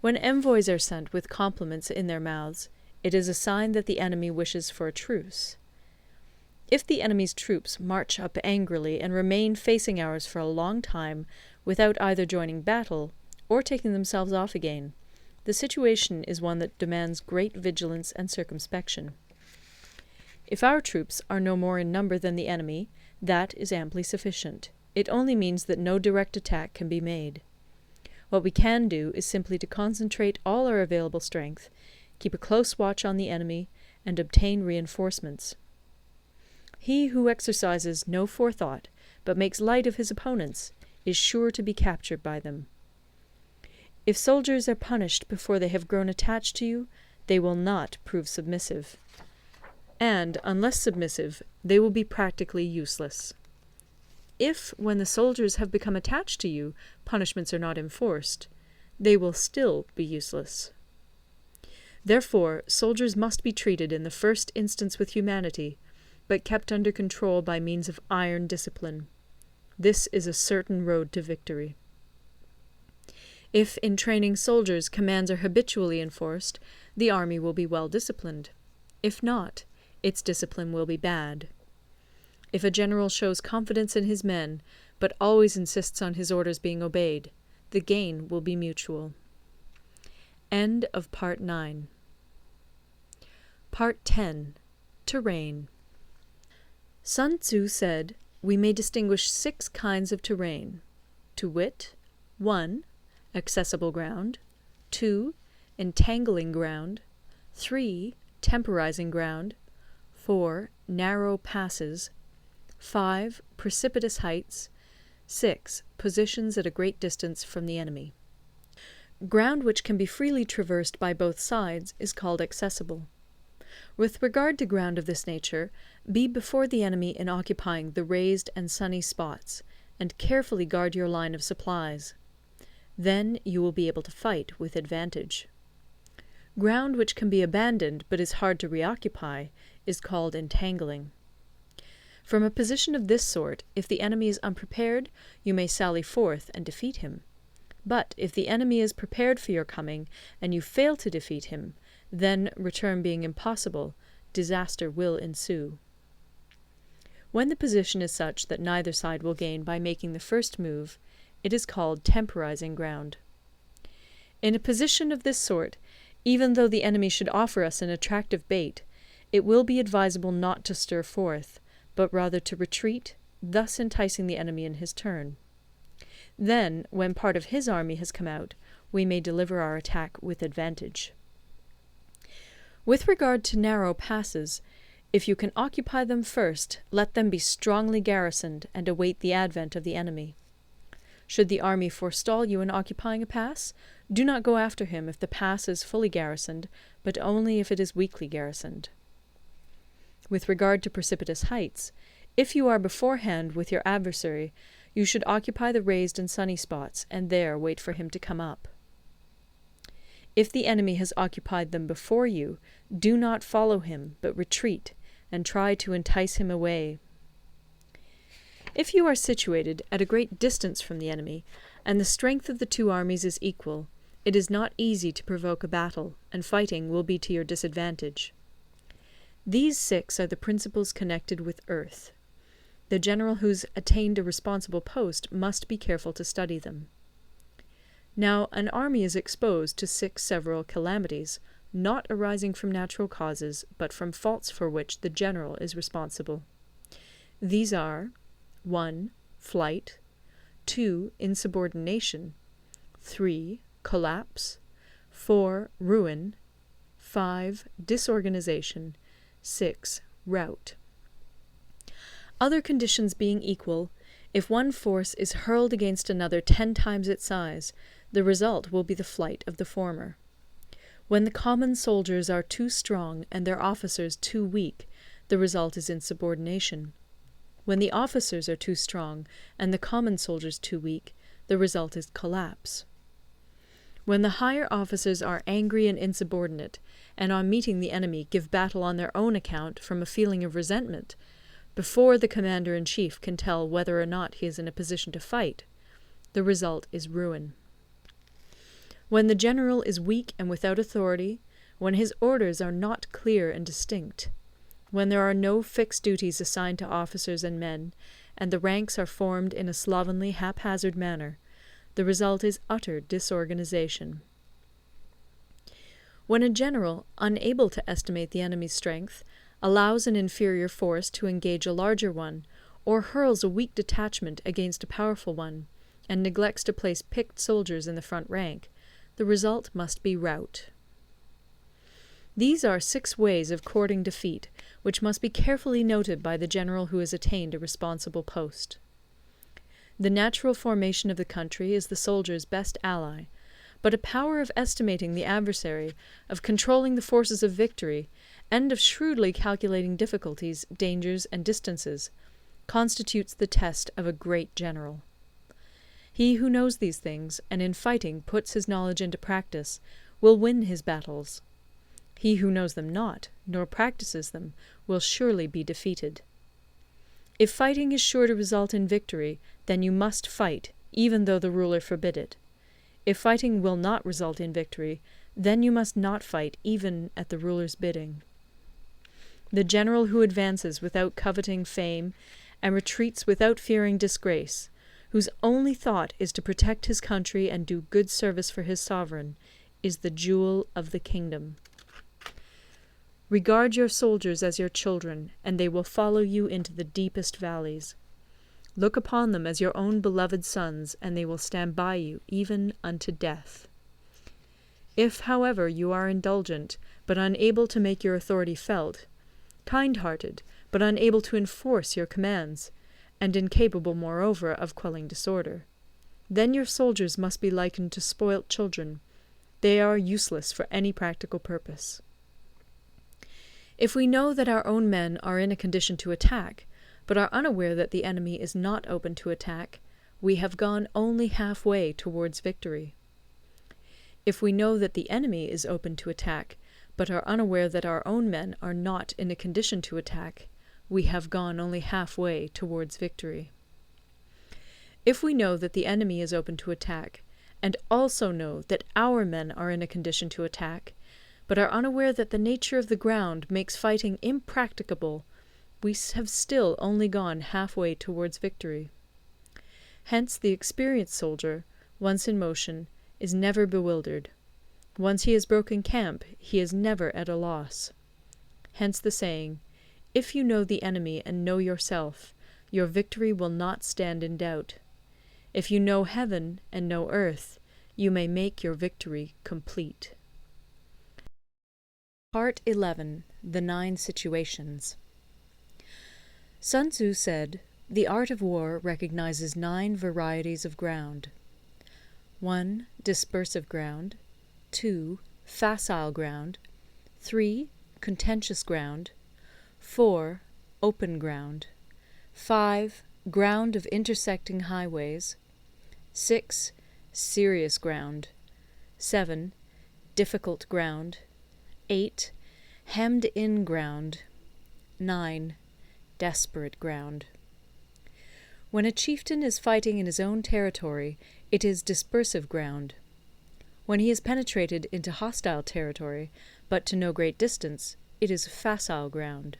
When envoys are sent with compliments in their mouths, it is a sign that the enemy wishes for a truce. If the enemy's troops march up angrily and remain facing ours for a long time without either joining battle or taking themselves off again, the situation is one that demands great vigilance and circumspection. If our troops are no more in number than the enemy, that is amply sufficient. It only means that no direct attack can be made. What we can do is simply to concentrate all our available strength, keep a close watch on the enemy, and obtain reinforcements. He who exercises no forethought, but makes light of his opponents, is sure to be captured by them. If soldiers are punished before they have grown attached to you, they will not prove submissive. And, unless submissive, they will be practically useless. If, when the soldiers have become attached to you, punishments are not enforced, they will still be useless. Therefore, soldiers must be treated in the first instance with humanity, but kept under control by means of iron discipline. This is a certain road to victory. If in training soldiers commands are habitually enforced, the army will be well disciplined. If not, its discipline will be bad. If a general shows confidence in his men, but always insists on his orders being obeyed, the gain will be mutual. End of Part 9. Part 10. Terrain. Sun Tzu said, we may distinguish 6 kinds of terrain, to wit, 1. Accessible ground, 2. Entangling ground, 3. Temporizing ground, 4. Narrow passes, 5. Precipitous heights, 6. Positions at a great distance from the enemy. Ground which can be freely traversed by both sides is called accessible. With regard to ground of this nature, be before the enemy in occupying the raised and sunny spots, and carefully guard your line of supplies. Then you will be able to fight with advantage. Ground which can be abandoned but is hard to reoccupy is called entangling. From a position of this sort, if the enemy is unprepared, you may sally forth and defeat him. But if the enemy is prepared for your coming, and you fail to defeat him, then, return being impossible, disaster will ensue. When the position is such that neither side will gain by making the first move, it is called temporizing ground. In a position of this sort, even though the enemy should offer us an attractive bait, it will be advisable not to stir forth, but rather to retreat, thus enticing the enemy in his turn. Then, when part of his army has come out, we may deliver our attack with advantage. With regard to narrow passes, if you can occupy them first, let them be strongly garrisoned and await the advent of the enemy. Should the army forestall you in occupying a pass, do not go after him if the pass is fully garrisoned, but only if it is weakly garrisoned. With regard to precipitous heights, if you are beforehand with your adversary, you should occupy the raised and sunny spots, and there wait for him to come up. If the enemy has occupied them before you, do not follow him, but retreat, and try to entice him away. If you are situated at a great distance from the enemy, and the strength of the two armies is equal, it is not easy to provoke a battle, and fighting will be to your disadvantage. These 6 are the principles connected with earth. The general who's attained a responsible post must be careful to study them. Now, an army is exposed to 6 several calamities, not arising from natural causes, but from faults for which the general is responsible. These are 1. Flight, 2. Insubordination, 3. Collapse, 4. Ruin, 5. Disorganization, 6. Rout. Other conditions being equal, if one force is hurled against another 10 times its size, the result will be the flight of the former. When the common soldiers are too strong and their officers too weak, the result is insubordination. When the officers are too strong and the common soldiers too weak, the result is collapse. When the higher officers are angry and insubordinate, and on meeting the enemy give battle on their own account from a feeling of resentment, before the commander-in-chief can tell whether or not he is in a position to fight, the result is ruin. When the general is weak and without authority, when his orders are not clear and distinct, When there are no fixed duties assigned to officers and men, and the ranks are formed in a slovenly, haphazard manner, the result is utter disorganization. When a general, unable to estimate the enemy's strength, allows an inferior force to engage a larger one, or hurls a weak detachment against a powerful one, and neglects to place picked soldiers in the front rank, the result must be rout. These are 6 ways of courting defeat, which must be carefully noted by the general who has attained a responsible post. The natural formation of the country is the soldier's best ally, but a power of estimating the adversary, of controlling the forces of victory, and of shrewdly calculating difficulties, dangers, and distances, constitutes the test of a great general. He who knows these things, and in fighting puts his knowledge into practice, will win his battles. He who knows them not, nor practices them, will surely be defeated. If fighting is sure to result in victory, then you must fight, even though the ruler forbid it. If fighting will not result in victory, then you must not fight even at the ruler's bidding. The general who advances without coveting fame, and retreats without fearing disgrace, whose only thought is to protect his country and do good service for his sovereign, is the jewel of the kingdom. Regard your soldiers as your children, and they will follow you into the deepest valleys. Look upon them as your own beloved sons, and they will stand by you even unto death. If, however, you are indulgent, but unable to make your authority felt, kind-hearted, but unable to enforce your commands, and incapable, moreover, of quelling disorder, then your soldiers must be likened to spoilt children. They are useless for any practical purpose. If we know that our own men are in a condition to attack, but are unaware that the enemy is not open to attack, we have gone only half-way towards victory. If we know that the enemy is open to attack, but are unaware that our own men are not in a condition to attack, we have gone only half-way towards victory. If we know that the enemy is open to attack, and also know that our men are in a condition to attack, but are unaware that the nature of the ground makes fighting impracticable, we have still only gone half-way towards victory. Hence the experienced soldier, once in motion, is never bewildered. Once he has broken camp, he is never at a loss. Hence the saying, "If you know the enemy and know yourself, your victory will not stand in doubt. If you know heaven and know earth, you may make your victory complete." Part 11. The 9 Situations. Sun Tzu said, "The art of war recognizes 9 varieties of ground. 1. Dispersive ground. 2. Facile ground. 3. Contentious ground. 4. Open ground. 5. Ground of intersecting highways. 6. Serious ground. 7. Difficult ground. 8. Hemmed-in ground. 9. Desperate ground. When a chieftain is fighting in his own territory, it is dispersive ground. When he has penetrated into hostile territory, but to no great distance, it is facile ground.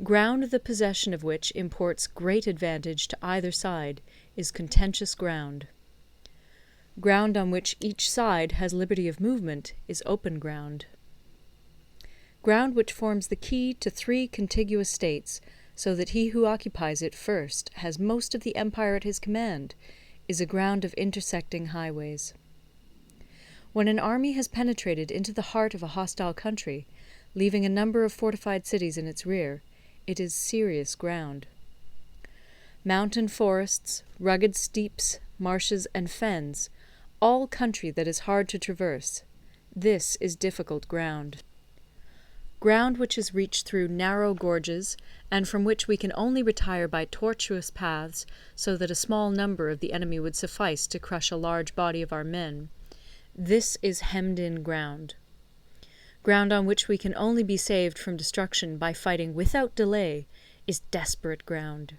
Ground the possession of which imports great advantage to either side is contentious ground. Ground on which each side has liberty of movement is open ground. Ground which forms the key to 3 contiguous states, so that he who occupies it first has most of the empire at his command, is a ground of intersecting highways. When an army has penetrated into the heart of a hostile country, leaving a number of fortified cities in its rear, it is serious ground. Mountain forests, rugged steeps, marshes, and fens, all country that is hard to traverse, this is difficult ground. Ground which is reached through narrow gorges, and from which we can only retire by tortuous paths, so that a small number of the enemy would suffice to crush a large body of our men, this is hemmed-in ground. Ground on which we can only be saved from destruction by fighting without delay is desperate ground.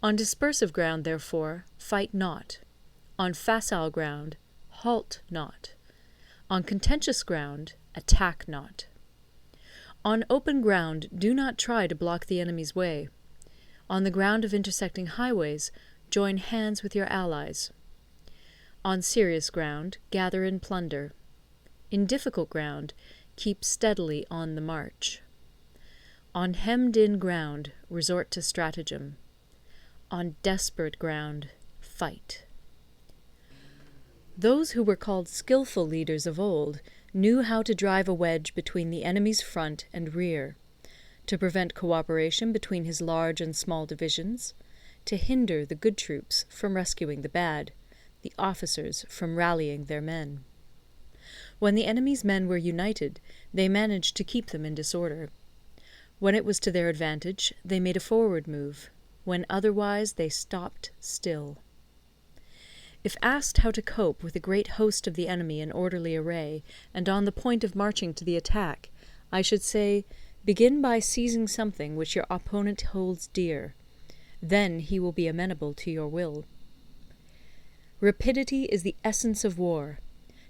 On dispersive ground, therefore, fight not. On facile ground, halt not. On contentious ground, attack not. On open ground, do not try to block the enemy's way. On the ground of intersecting highways, join hands with your allies. On serious ground, gather in plunder. In difficult ground, keep steadily on the march. On hemmed-in ground, resort to stratagem. On desperate ground, fight. Those who were called skillful leaders of old knew how to drive a wedge between the enemy's front and rear, to prevent cooperation between his large and small divisions, to hinder the good troops from rescuing the bad, the officers from rallying their men. When the enemy's men were united, they managed to keep them in disorder. When it was to their advantage, they made a forward move. When otherwise, they stopped still. If asked how to cope with a great host of the enemy in orderly array, and on the point of marching to the attack, I should say, begin by seizing something which your opponent holds dear. Then he will be amenable to your will. Rapidity is the essence of war.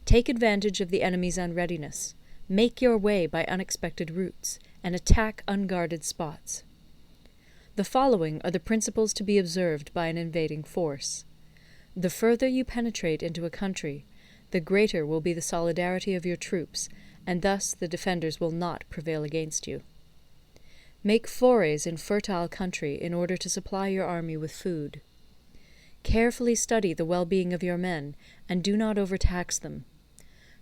Take advantage of the enemy's unreadiness. Make your way by unexpected routes, and attack unguarded spots. The following are the principles to be observed by an invading force. The further you penetrate into a country, the greater will be the solidarity of your troops, and thus the defenders will not prevail against you. Make forays in fertile country in order to supply your army with food. Carefully study the well-being of your men, and do not overtax them.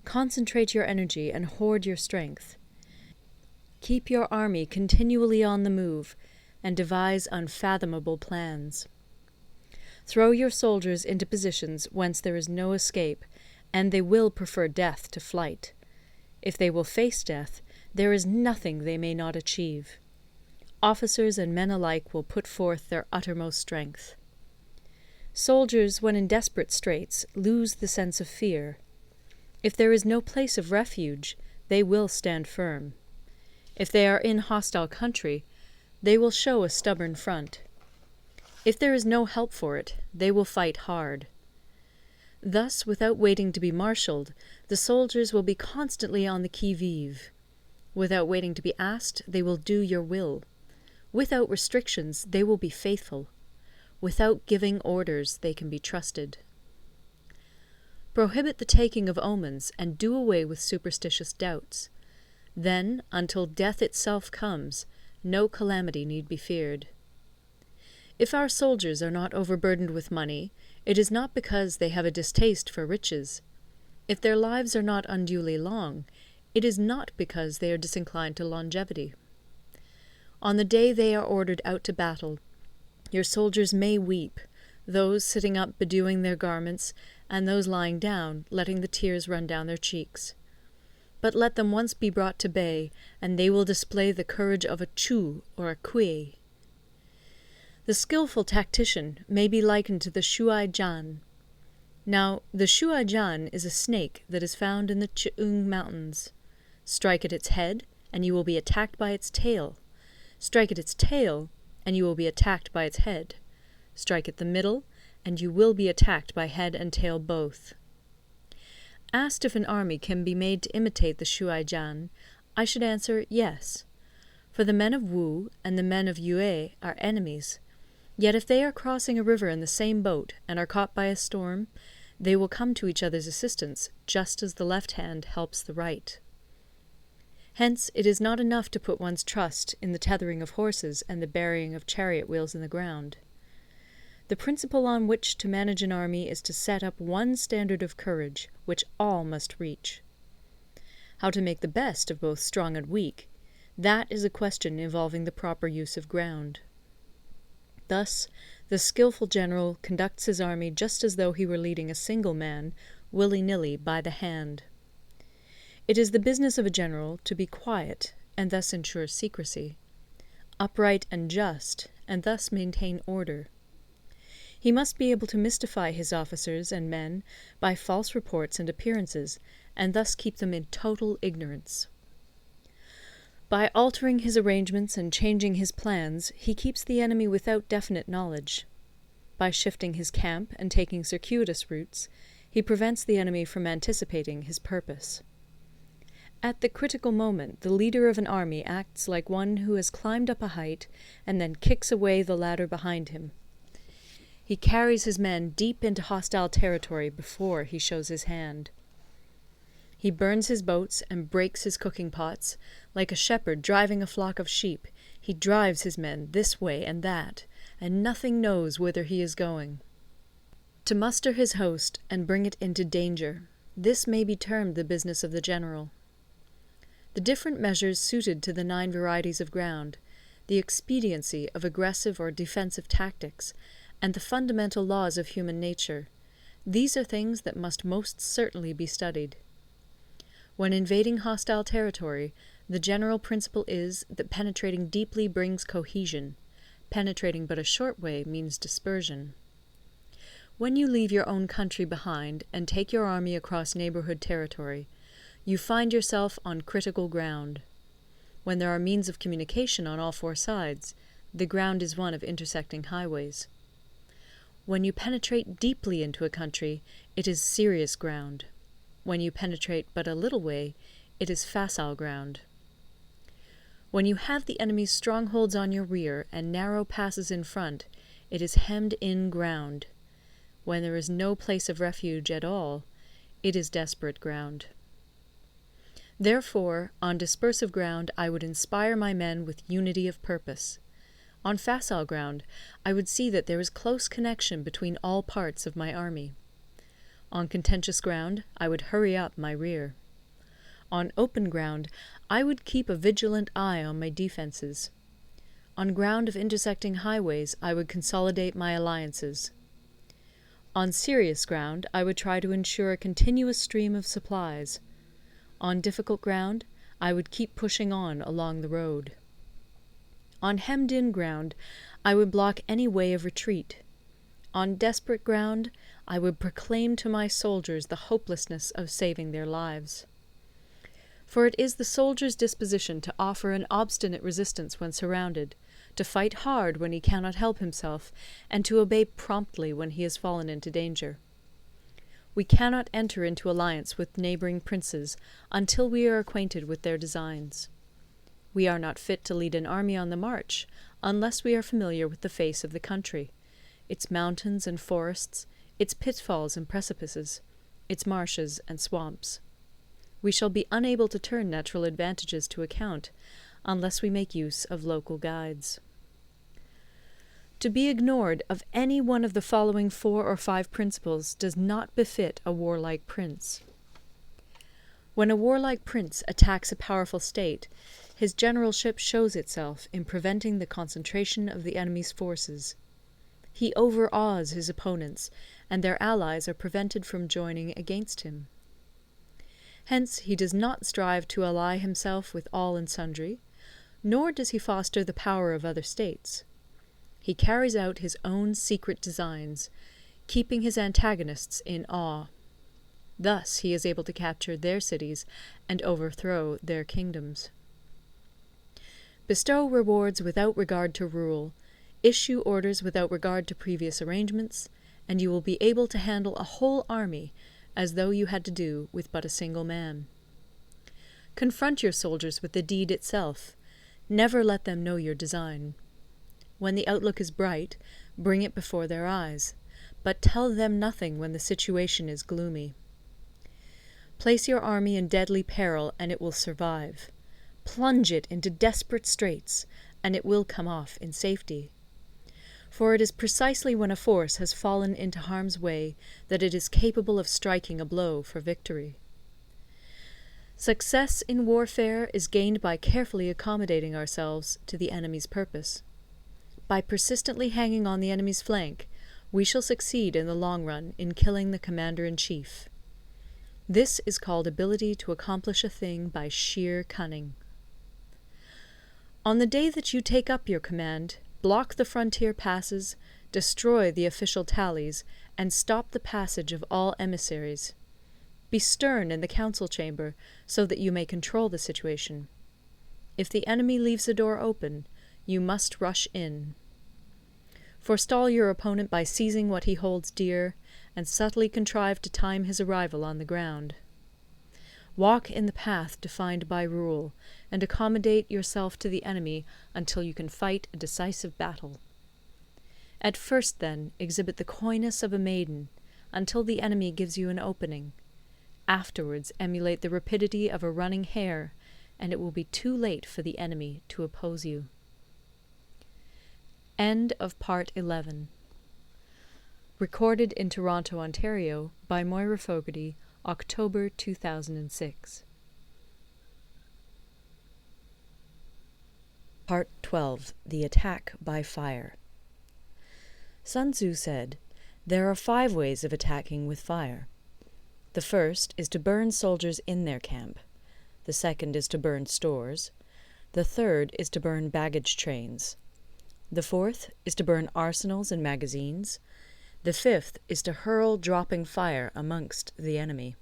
Concentrate your energy and hoard your strength. Keep your army continually on the move, and devise unfathomable plans. Throw your soldiers into positions whence there is no escape, and they will prefer death to flight. If they will face death, there is nothing they may not achieve. Officers and men alike will put forth their uttermost strength. Soldiers, when in desperate straits, lose the sense of fear. If there is no place of refuge, they will stand firm. If they are in hostile country, they will show a stubborn front. If there is no help for it, they will fight hard. Thus, without waiting to be marshalled, the soldiers will be constantly on the qui-vive. Without waiting to be asked, they will do your will. Without restrictions, they will be faithful. Without giving orders, they can be trusted. Prohibit the taking of omens, and do away with superstitious doubts. Then, until death itself comes, no calamity need be feared. If our soldiers are not overburdened with money, it is not because they have a distaste for riches. If their lives are not unduly long, it is not because they are disinclined to longevity. On the day they are ordered out to battle, your soldiers may weep, those sitting up bedewing their garments, and those lying down, letting the tears run down their cheeks. But let them once be brought to bay, and they will display the courage of a Chu or a Kui. The skilful tactician may be likened to the Shuai-jan. Now, the Shuai-jan is a snake that is found in the Ch'ung Mountains. Strike at its head, and you will be attacked by its tail. Strike at its tail, and you will be attacked by its head. Strike at the middle, and you will be attacked by head and tail both. Asked if an army can be made to imitate the Shuai-jan, I should answer yes. For the men of Wu and the men of Yue are enemies. Yet if they are crossing a river in the same boat and are caught by a storm, they will come to each other's assistance, just as the left hand helps the right. Hence it is not enough to put one's trust in the tethering of horses and the burying of chariot wheels in the ground. The principle on which to manage an army is to set up one standard of courage, which all must reach. How to make the best of both strong and weak, that is a question involving the proper use of ground. Thus, the skilful general conducts his army just as though he were leading a single man, willy-nilly, by the hand. It is the business of a general to be quiet, and thus ensure secrecy, upright and just, and thus maintain order. He must be able to mystify his officers and men by false reports and appearances, and thus keep them in total ignorance. By altering his arrangements and changing his plans, he keeps the enemy without definite knowledge. By shifting his camp and taking circuitous routes, he prevents the enemy from anticipating his purpose. At the critical moment, the leader of an army acts like one who has climbed up a height and then kicks away the ladder behind him. He carries his men deep into hostile territory before he shows his hand. He burns his boats and breaks his cooking pots. Like a shepherd driving a flock of sheep, he drives his men this way and that, and nothing knows whither he is going. To muster his host and bring it into danger, this may be termed the business of the general. The different measures suited to the 9 varieties of ground, the expediency of aggressive or defensive tactics, and the fundamental laws of human nature, these are things that must most certainly be studied. When invading hostile territory, the general principle is that penetrating deeply brings cohesion. Penetrating but a short way means dispersion. When you leave your own country behind and take your army across neighbourhood territory, you find yourself on critical ground. When there are means of communication on all 4 sides, the ground is one of intersecting highways. When you penetrate deeply into a country, it is serious ground. When you penetrate but a little way, it is facile ground. When you have the enemy's strongholds on your rear and narrow passes in front, it is hemmed-in ground. When there is no place of refuge at all, it is desperate ground. Therefore, on dispersive ground I would inspire my men with unity of purpose. On facile ground, I would see that there is close connection between all parts of my army. On contentious ground, I would hurry up my rear. On open ground, I would keep a vigilant eye on my defences. On ground of intersecting highways, I would consolidate my alliances. On serious ground, I would try to ensure a continuous stream of supplies. On difficult ground, I would keep pushing on along the road. On hemmed-in ground, I would block any way of retreat. On desperate ground, I would proclaim to my soldiers the hopelessness of saving their lives. For it is the soldier's disposition to offer an obstinate resistance when surrounded, to fight hard when he cannot help himself, and to obey promptly when he has fallen into danger. We cannot enter into alliance with neighbouring princes until we are acquainted with their designs. We are not fit to lead an army on the march unless we are familiar with the face of the country, its mountains and forests, its pitfalls and precipices, its marshes and swamps. We shall be unable to turn natural advantages to account unless we make use of local guides. To be ignored of any one of the following 4 or 5 principles does not befit a warlike prince. When a warlike prince attacks a powerful state, his generalship shows itself in preventing the concentration of the enemy's forces. He overawes his opponents, and their allies are prevented from joining against him. Hence he does not strive to ally himself with all and sundry, nor does he foster the power of other states. He carries out his own secret designs, keeping his antagonists in awe. Thus he is able to capture their cities and overthrow their kingdoms. Bestow rewards without regard to rule, issue orders without regard to previous arrangements, and you will be able to handle a whole army as though you had to do with but a single man. Confront your soldiers with the deed itself. Never let them know your design. When the outlook is bright, bring it before their eyes, but tell them nothing when the situation is gloomy. Place your army in deadly peril, and it will survive. Plunge it into desperate straits, and it will come off in safety. For it is precisely when a force has fallen into harm's way that it is capable of striking a blow for victory. Success in warfare is gained by carefully accommodating ourselves to the enemy's purpose. By persistently hanging on the enemy's flank, we shall succeed in the long run in killing the commander-in-chief. This is called ability to accomplish a thing by sheer cunning. On the day that you take up your command, block the frontier passes, destroy the official tallies, and stop the passage of all emissaries. Be stern in the council chamber, so that you may control the situation. If the enemy leaves the door open, you must rush in. Forestall your opponent by seizing what he holds dear, and subtly contrive to time his arrival on the ground. Walk in the path defined by rule, and accommodate yourself to the enemy until you can fight a decisive battle. At first, then, exhibit the coyness of a maiden, until the enemy gives you an opening. Afterwards emulate the rapidity of a running hare, and it will be too late for the enemy to oppose you. End of Part 11. Recorded in Toronto, Ontario, by Moira Fogarty, October 2006. Part 12. The Attack by Fire. Sun Tzu said, "There are 5 ways of attacking with fire. The first is to burn soldiers in their camp. The second is to burn stores. The third is to burn baggage trains. The fourth is to burn arsenals and magazines. The fifth is to hurl dropping fire amongst the enemy."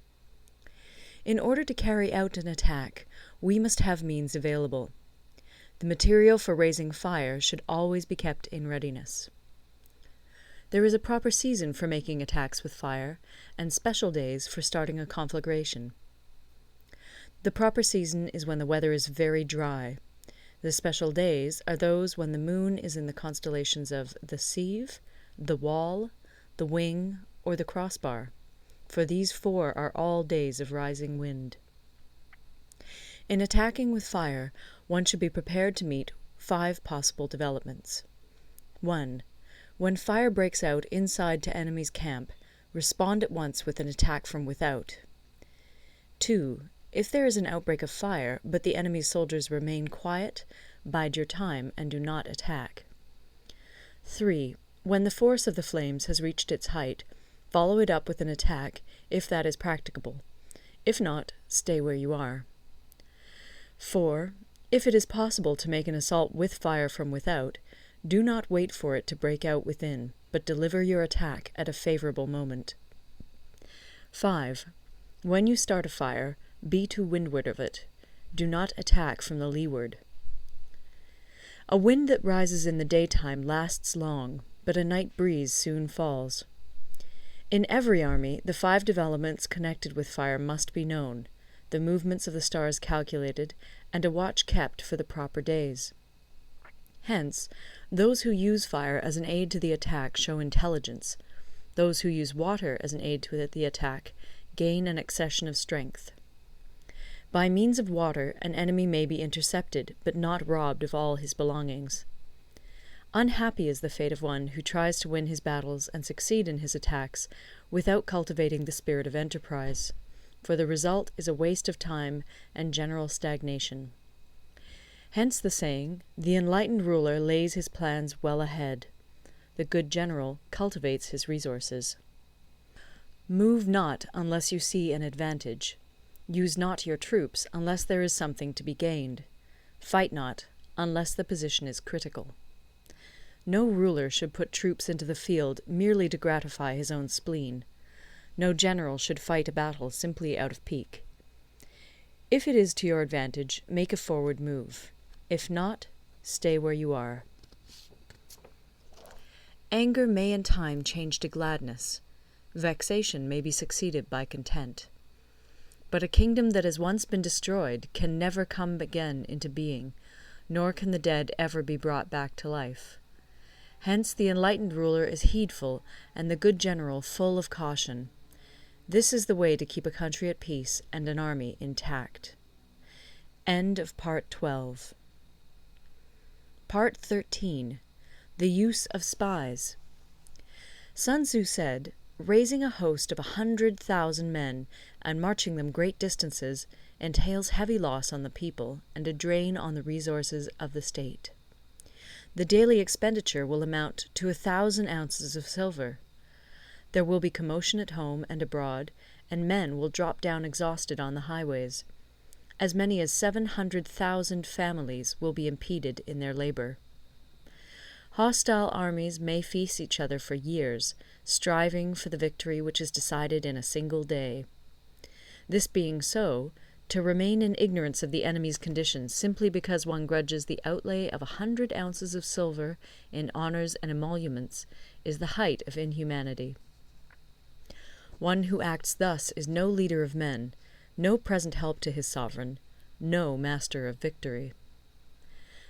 In order to carry out an attack, we must have means available. The material for raising fire should always be kept in readiness. There is a proper season for making attacks with fire, and special days for starting a conflagration. The proper season is when the weather is very dry. The special days are those when the moon is in the constellations of the Sieve, the Wall, the Wing, or the Crossbar, for these 4 are all days of rising wind. In attacking with fire, one should be prepared to meet 5 possible developments. 1. When fire breaks out inside to enemy's camp, respond at once with an attack from without. 2. If there is an outbreak of fire, but the enemy's soldiers remain quiet, bide your time and do not attack. 3. When the force of the flames has reached its height, follow it up with an attack, if that is practicable. If not, stay where you are. 4. If it is possible to make an assault with fire from without, do not wait for it to break out within, but deliver your attack at a favorable moment. 5. When you start a fire, be to windward of it. Do not attack from the leeward. A wind that rises in the daytime lasts long, but a night breeze soon falls. In every army, the 5 developments connected with fire must be known, the movements of the stars calculated, and a watch kept for the proper days. Hence, those who use fire as an aid to the attack show intelligence. Those who use water as an aid to the attack gain an accession of strength. By means of water, an enemy may be intercepted, but not robbed of all his belongings. Unhappy is the fate of one who tries to win his battles and succeed in his attacks without cultivating the spirit of enterprise, for the result is a waste of time and general stagnation. Hence the saying, "The enlightened ruler lays his plans well ahead. The good general cultivates his resources." Move not unless you see an advantage. Use not your troops unless there is something to be gained. Fight not unless the position is critical. No ruler should put troops into the field merely to gratify his own spleen. No general should fight a battle simply out of pique. If it is to your advantage, make a forward move. If not, stay where you are. Anger may in time change to gladness. Vexation may be succeeded by content. But a kingdom that has once been destroyed can never come again into being, nor can the dead ever be brought back to life. Hence the enlightened ruler is heedful, and the good general full of caution. This is the way to keep a country at peace and an army intact. End of Part 12. Part 13. The Use of Spies. Sun Tzu said, "Raising a host of 100,000 men and marching them great distances entails heavy loss on the people and a drain on the resources of the state. The daily expenditure will amount to 1,000 ounces of silver. There will be commotion at home and abroad, and men will drop down exhausted on the highways. As many as 700,000 families will be impeded in their labor. Hostile armies may feast each other for years, striving for the victory which is decided in a single day. This being so, to remain in ignorance of the enemy's condition simply because one grudges the outlay of 100 ounces of silver in honours and emoluments is the height of inhumanity. One who acts thus is no leader of men, no present help to his sovereign, no master of victory.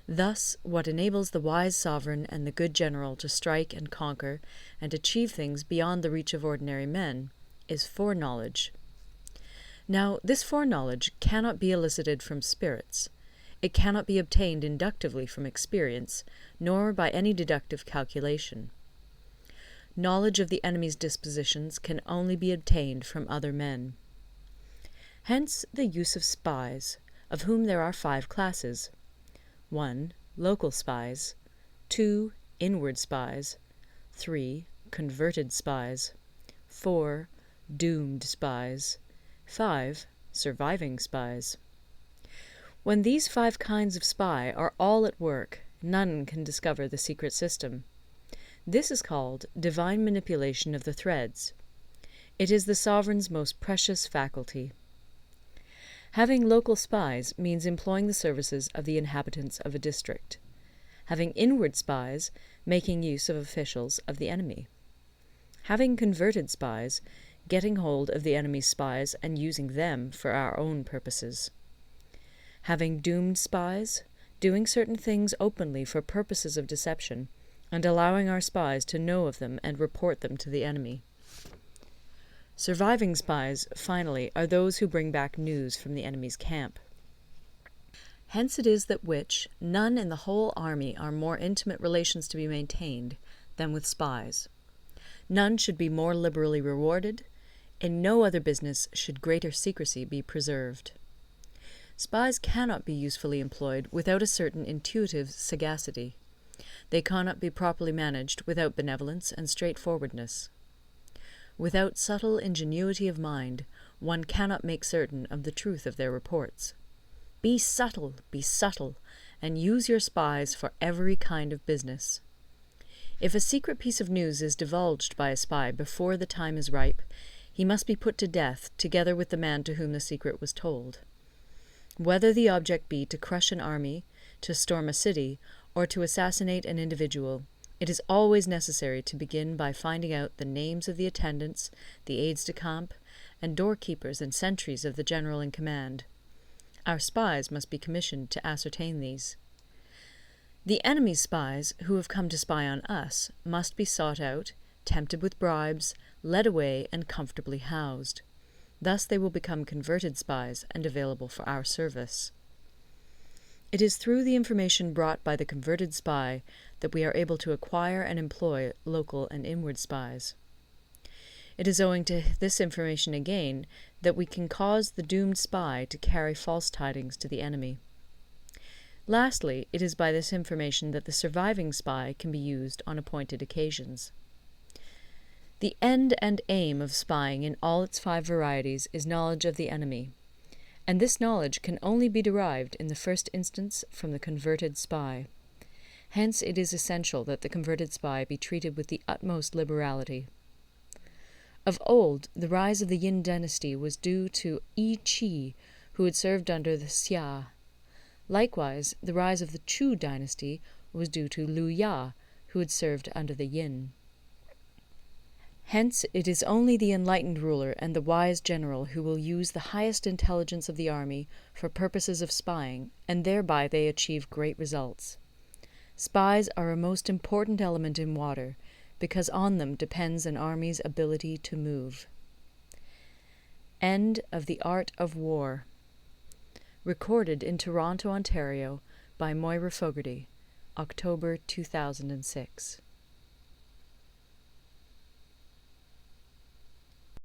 Thus, what enables the wise sovereign and the good general to strike and conquer and achieve things beyond the reach of ordinary men is foreknowledge. Now, this foreknowledge cannot be elicited from spirits. It cannot be obtained inductively from experience, nor by any deductive calculation. Knowledge of the enemy's dispositions can only be obtained from other men. Hence the use of spies, of whom there are 5 classes. 1. Local spies. 2. Inward spies. 3. Converted spies. 4. Doomed spies. 5. Surviving spies. When these 5 kinds of spy are all at work, none can discover the secret system. This is called divine manipulation of the threads. It is the sovereign's most precious faculty. Having local spies means employing the services of the inhabitants of a district. Having inward spies, making use of officials of the enemy. Having converted spies, getting hold of the enemy's spies and using them for our own purposes. Having doomed spies, doing certain things openly for purposes of deception, and allowing our spies to know of them and report them to the enemy. Surviving spies, finally, are those who bring back news from the enemy's camp. Hence it is that none in the whole army are more intimate relations to be maintained than with spies. None should be more liberally rewarded. In no other business should greater secrecy be preserved. Spies cannot be usefully employed without a certain intuitive sagacity. They cannot be properly managed without benevolence and straightforwardness. Without subtle ingenuity of mind, one cannot make certain of the truth of their reports. Be subtle, and use your spies for every kind of business. If a secret piece of news is divulged by a spy before the time is ripe, he must be put to death together with the man to whom the secret was told. Whether the object be to crush an army, to storm a city, or to assassinate an individual, it is always necessary to begin by finding out the names of the attendants, the aides-de-camp, and doorkeepers and sentries of the general in command. Our spies must be commissioned to ascertain these. The enemy's spies, who have come to spy on us, must be sought out, tempted with bribes, led away, and comfortably housed. Thus they will become converted spies and available for our service. It is through the information brought by the converted spy that we are able to acquire and employ local and inward spies. It is owing to this information again that we can cause the doomed spy to carry false tidings to the enemy. Lastly, it is by this information that the surviving spy can be used on appointed occasions. The end and aim of spying in all its 5 varieties is knowledge of the enemy, and this knowledge can only be derived in the first instance from the converted spy. Hence it is essential that the converted spy be treated with the utmost liberality. Of old, the rise of the Yin dynasty was due to Yi Qi, who had served under the Xia. Likewise, the rise of the Chu dynasty was due to Liu Ya, who had served under the Yin. Hence, it is only the enlightened ruler and the wise general who will use the highest intelligence of the army for purposes of spying, and thereby they achieve great results. Spies are a most important element in water, because on them depends an army's ability to move. End of the Art of War. Recorded in Toronto, Ontario, by Moira Fogarty, October 2006.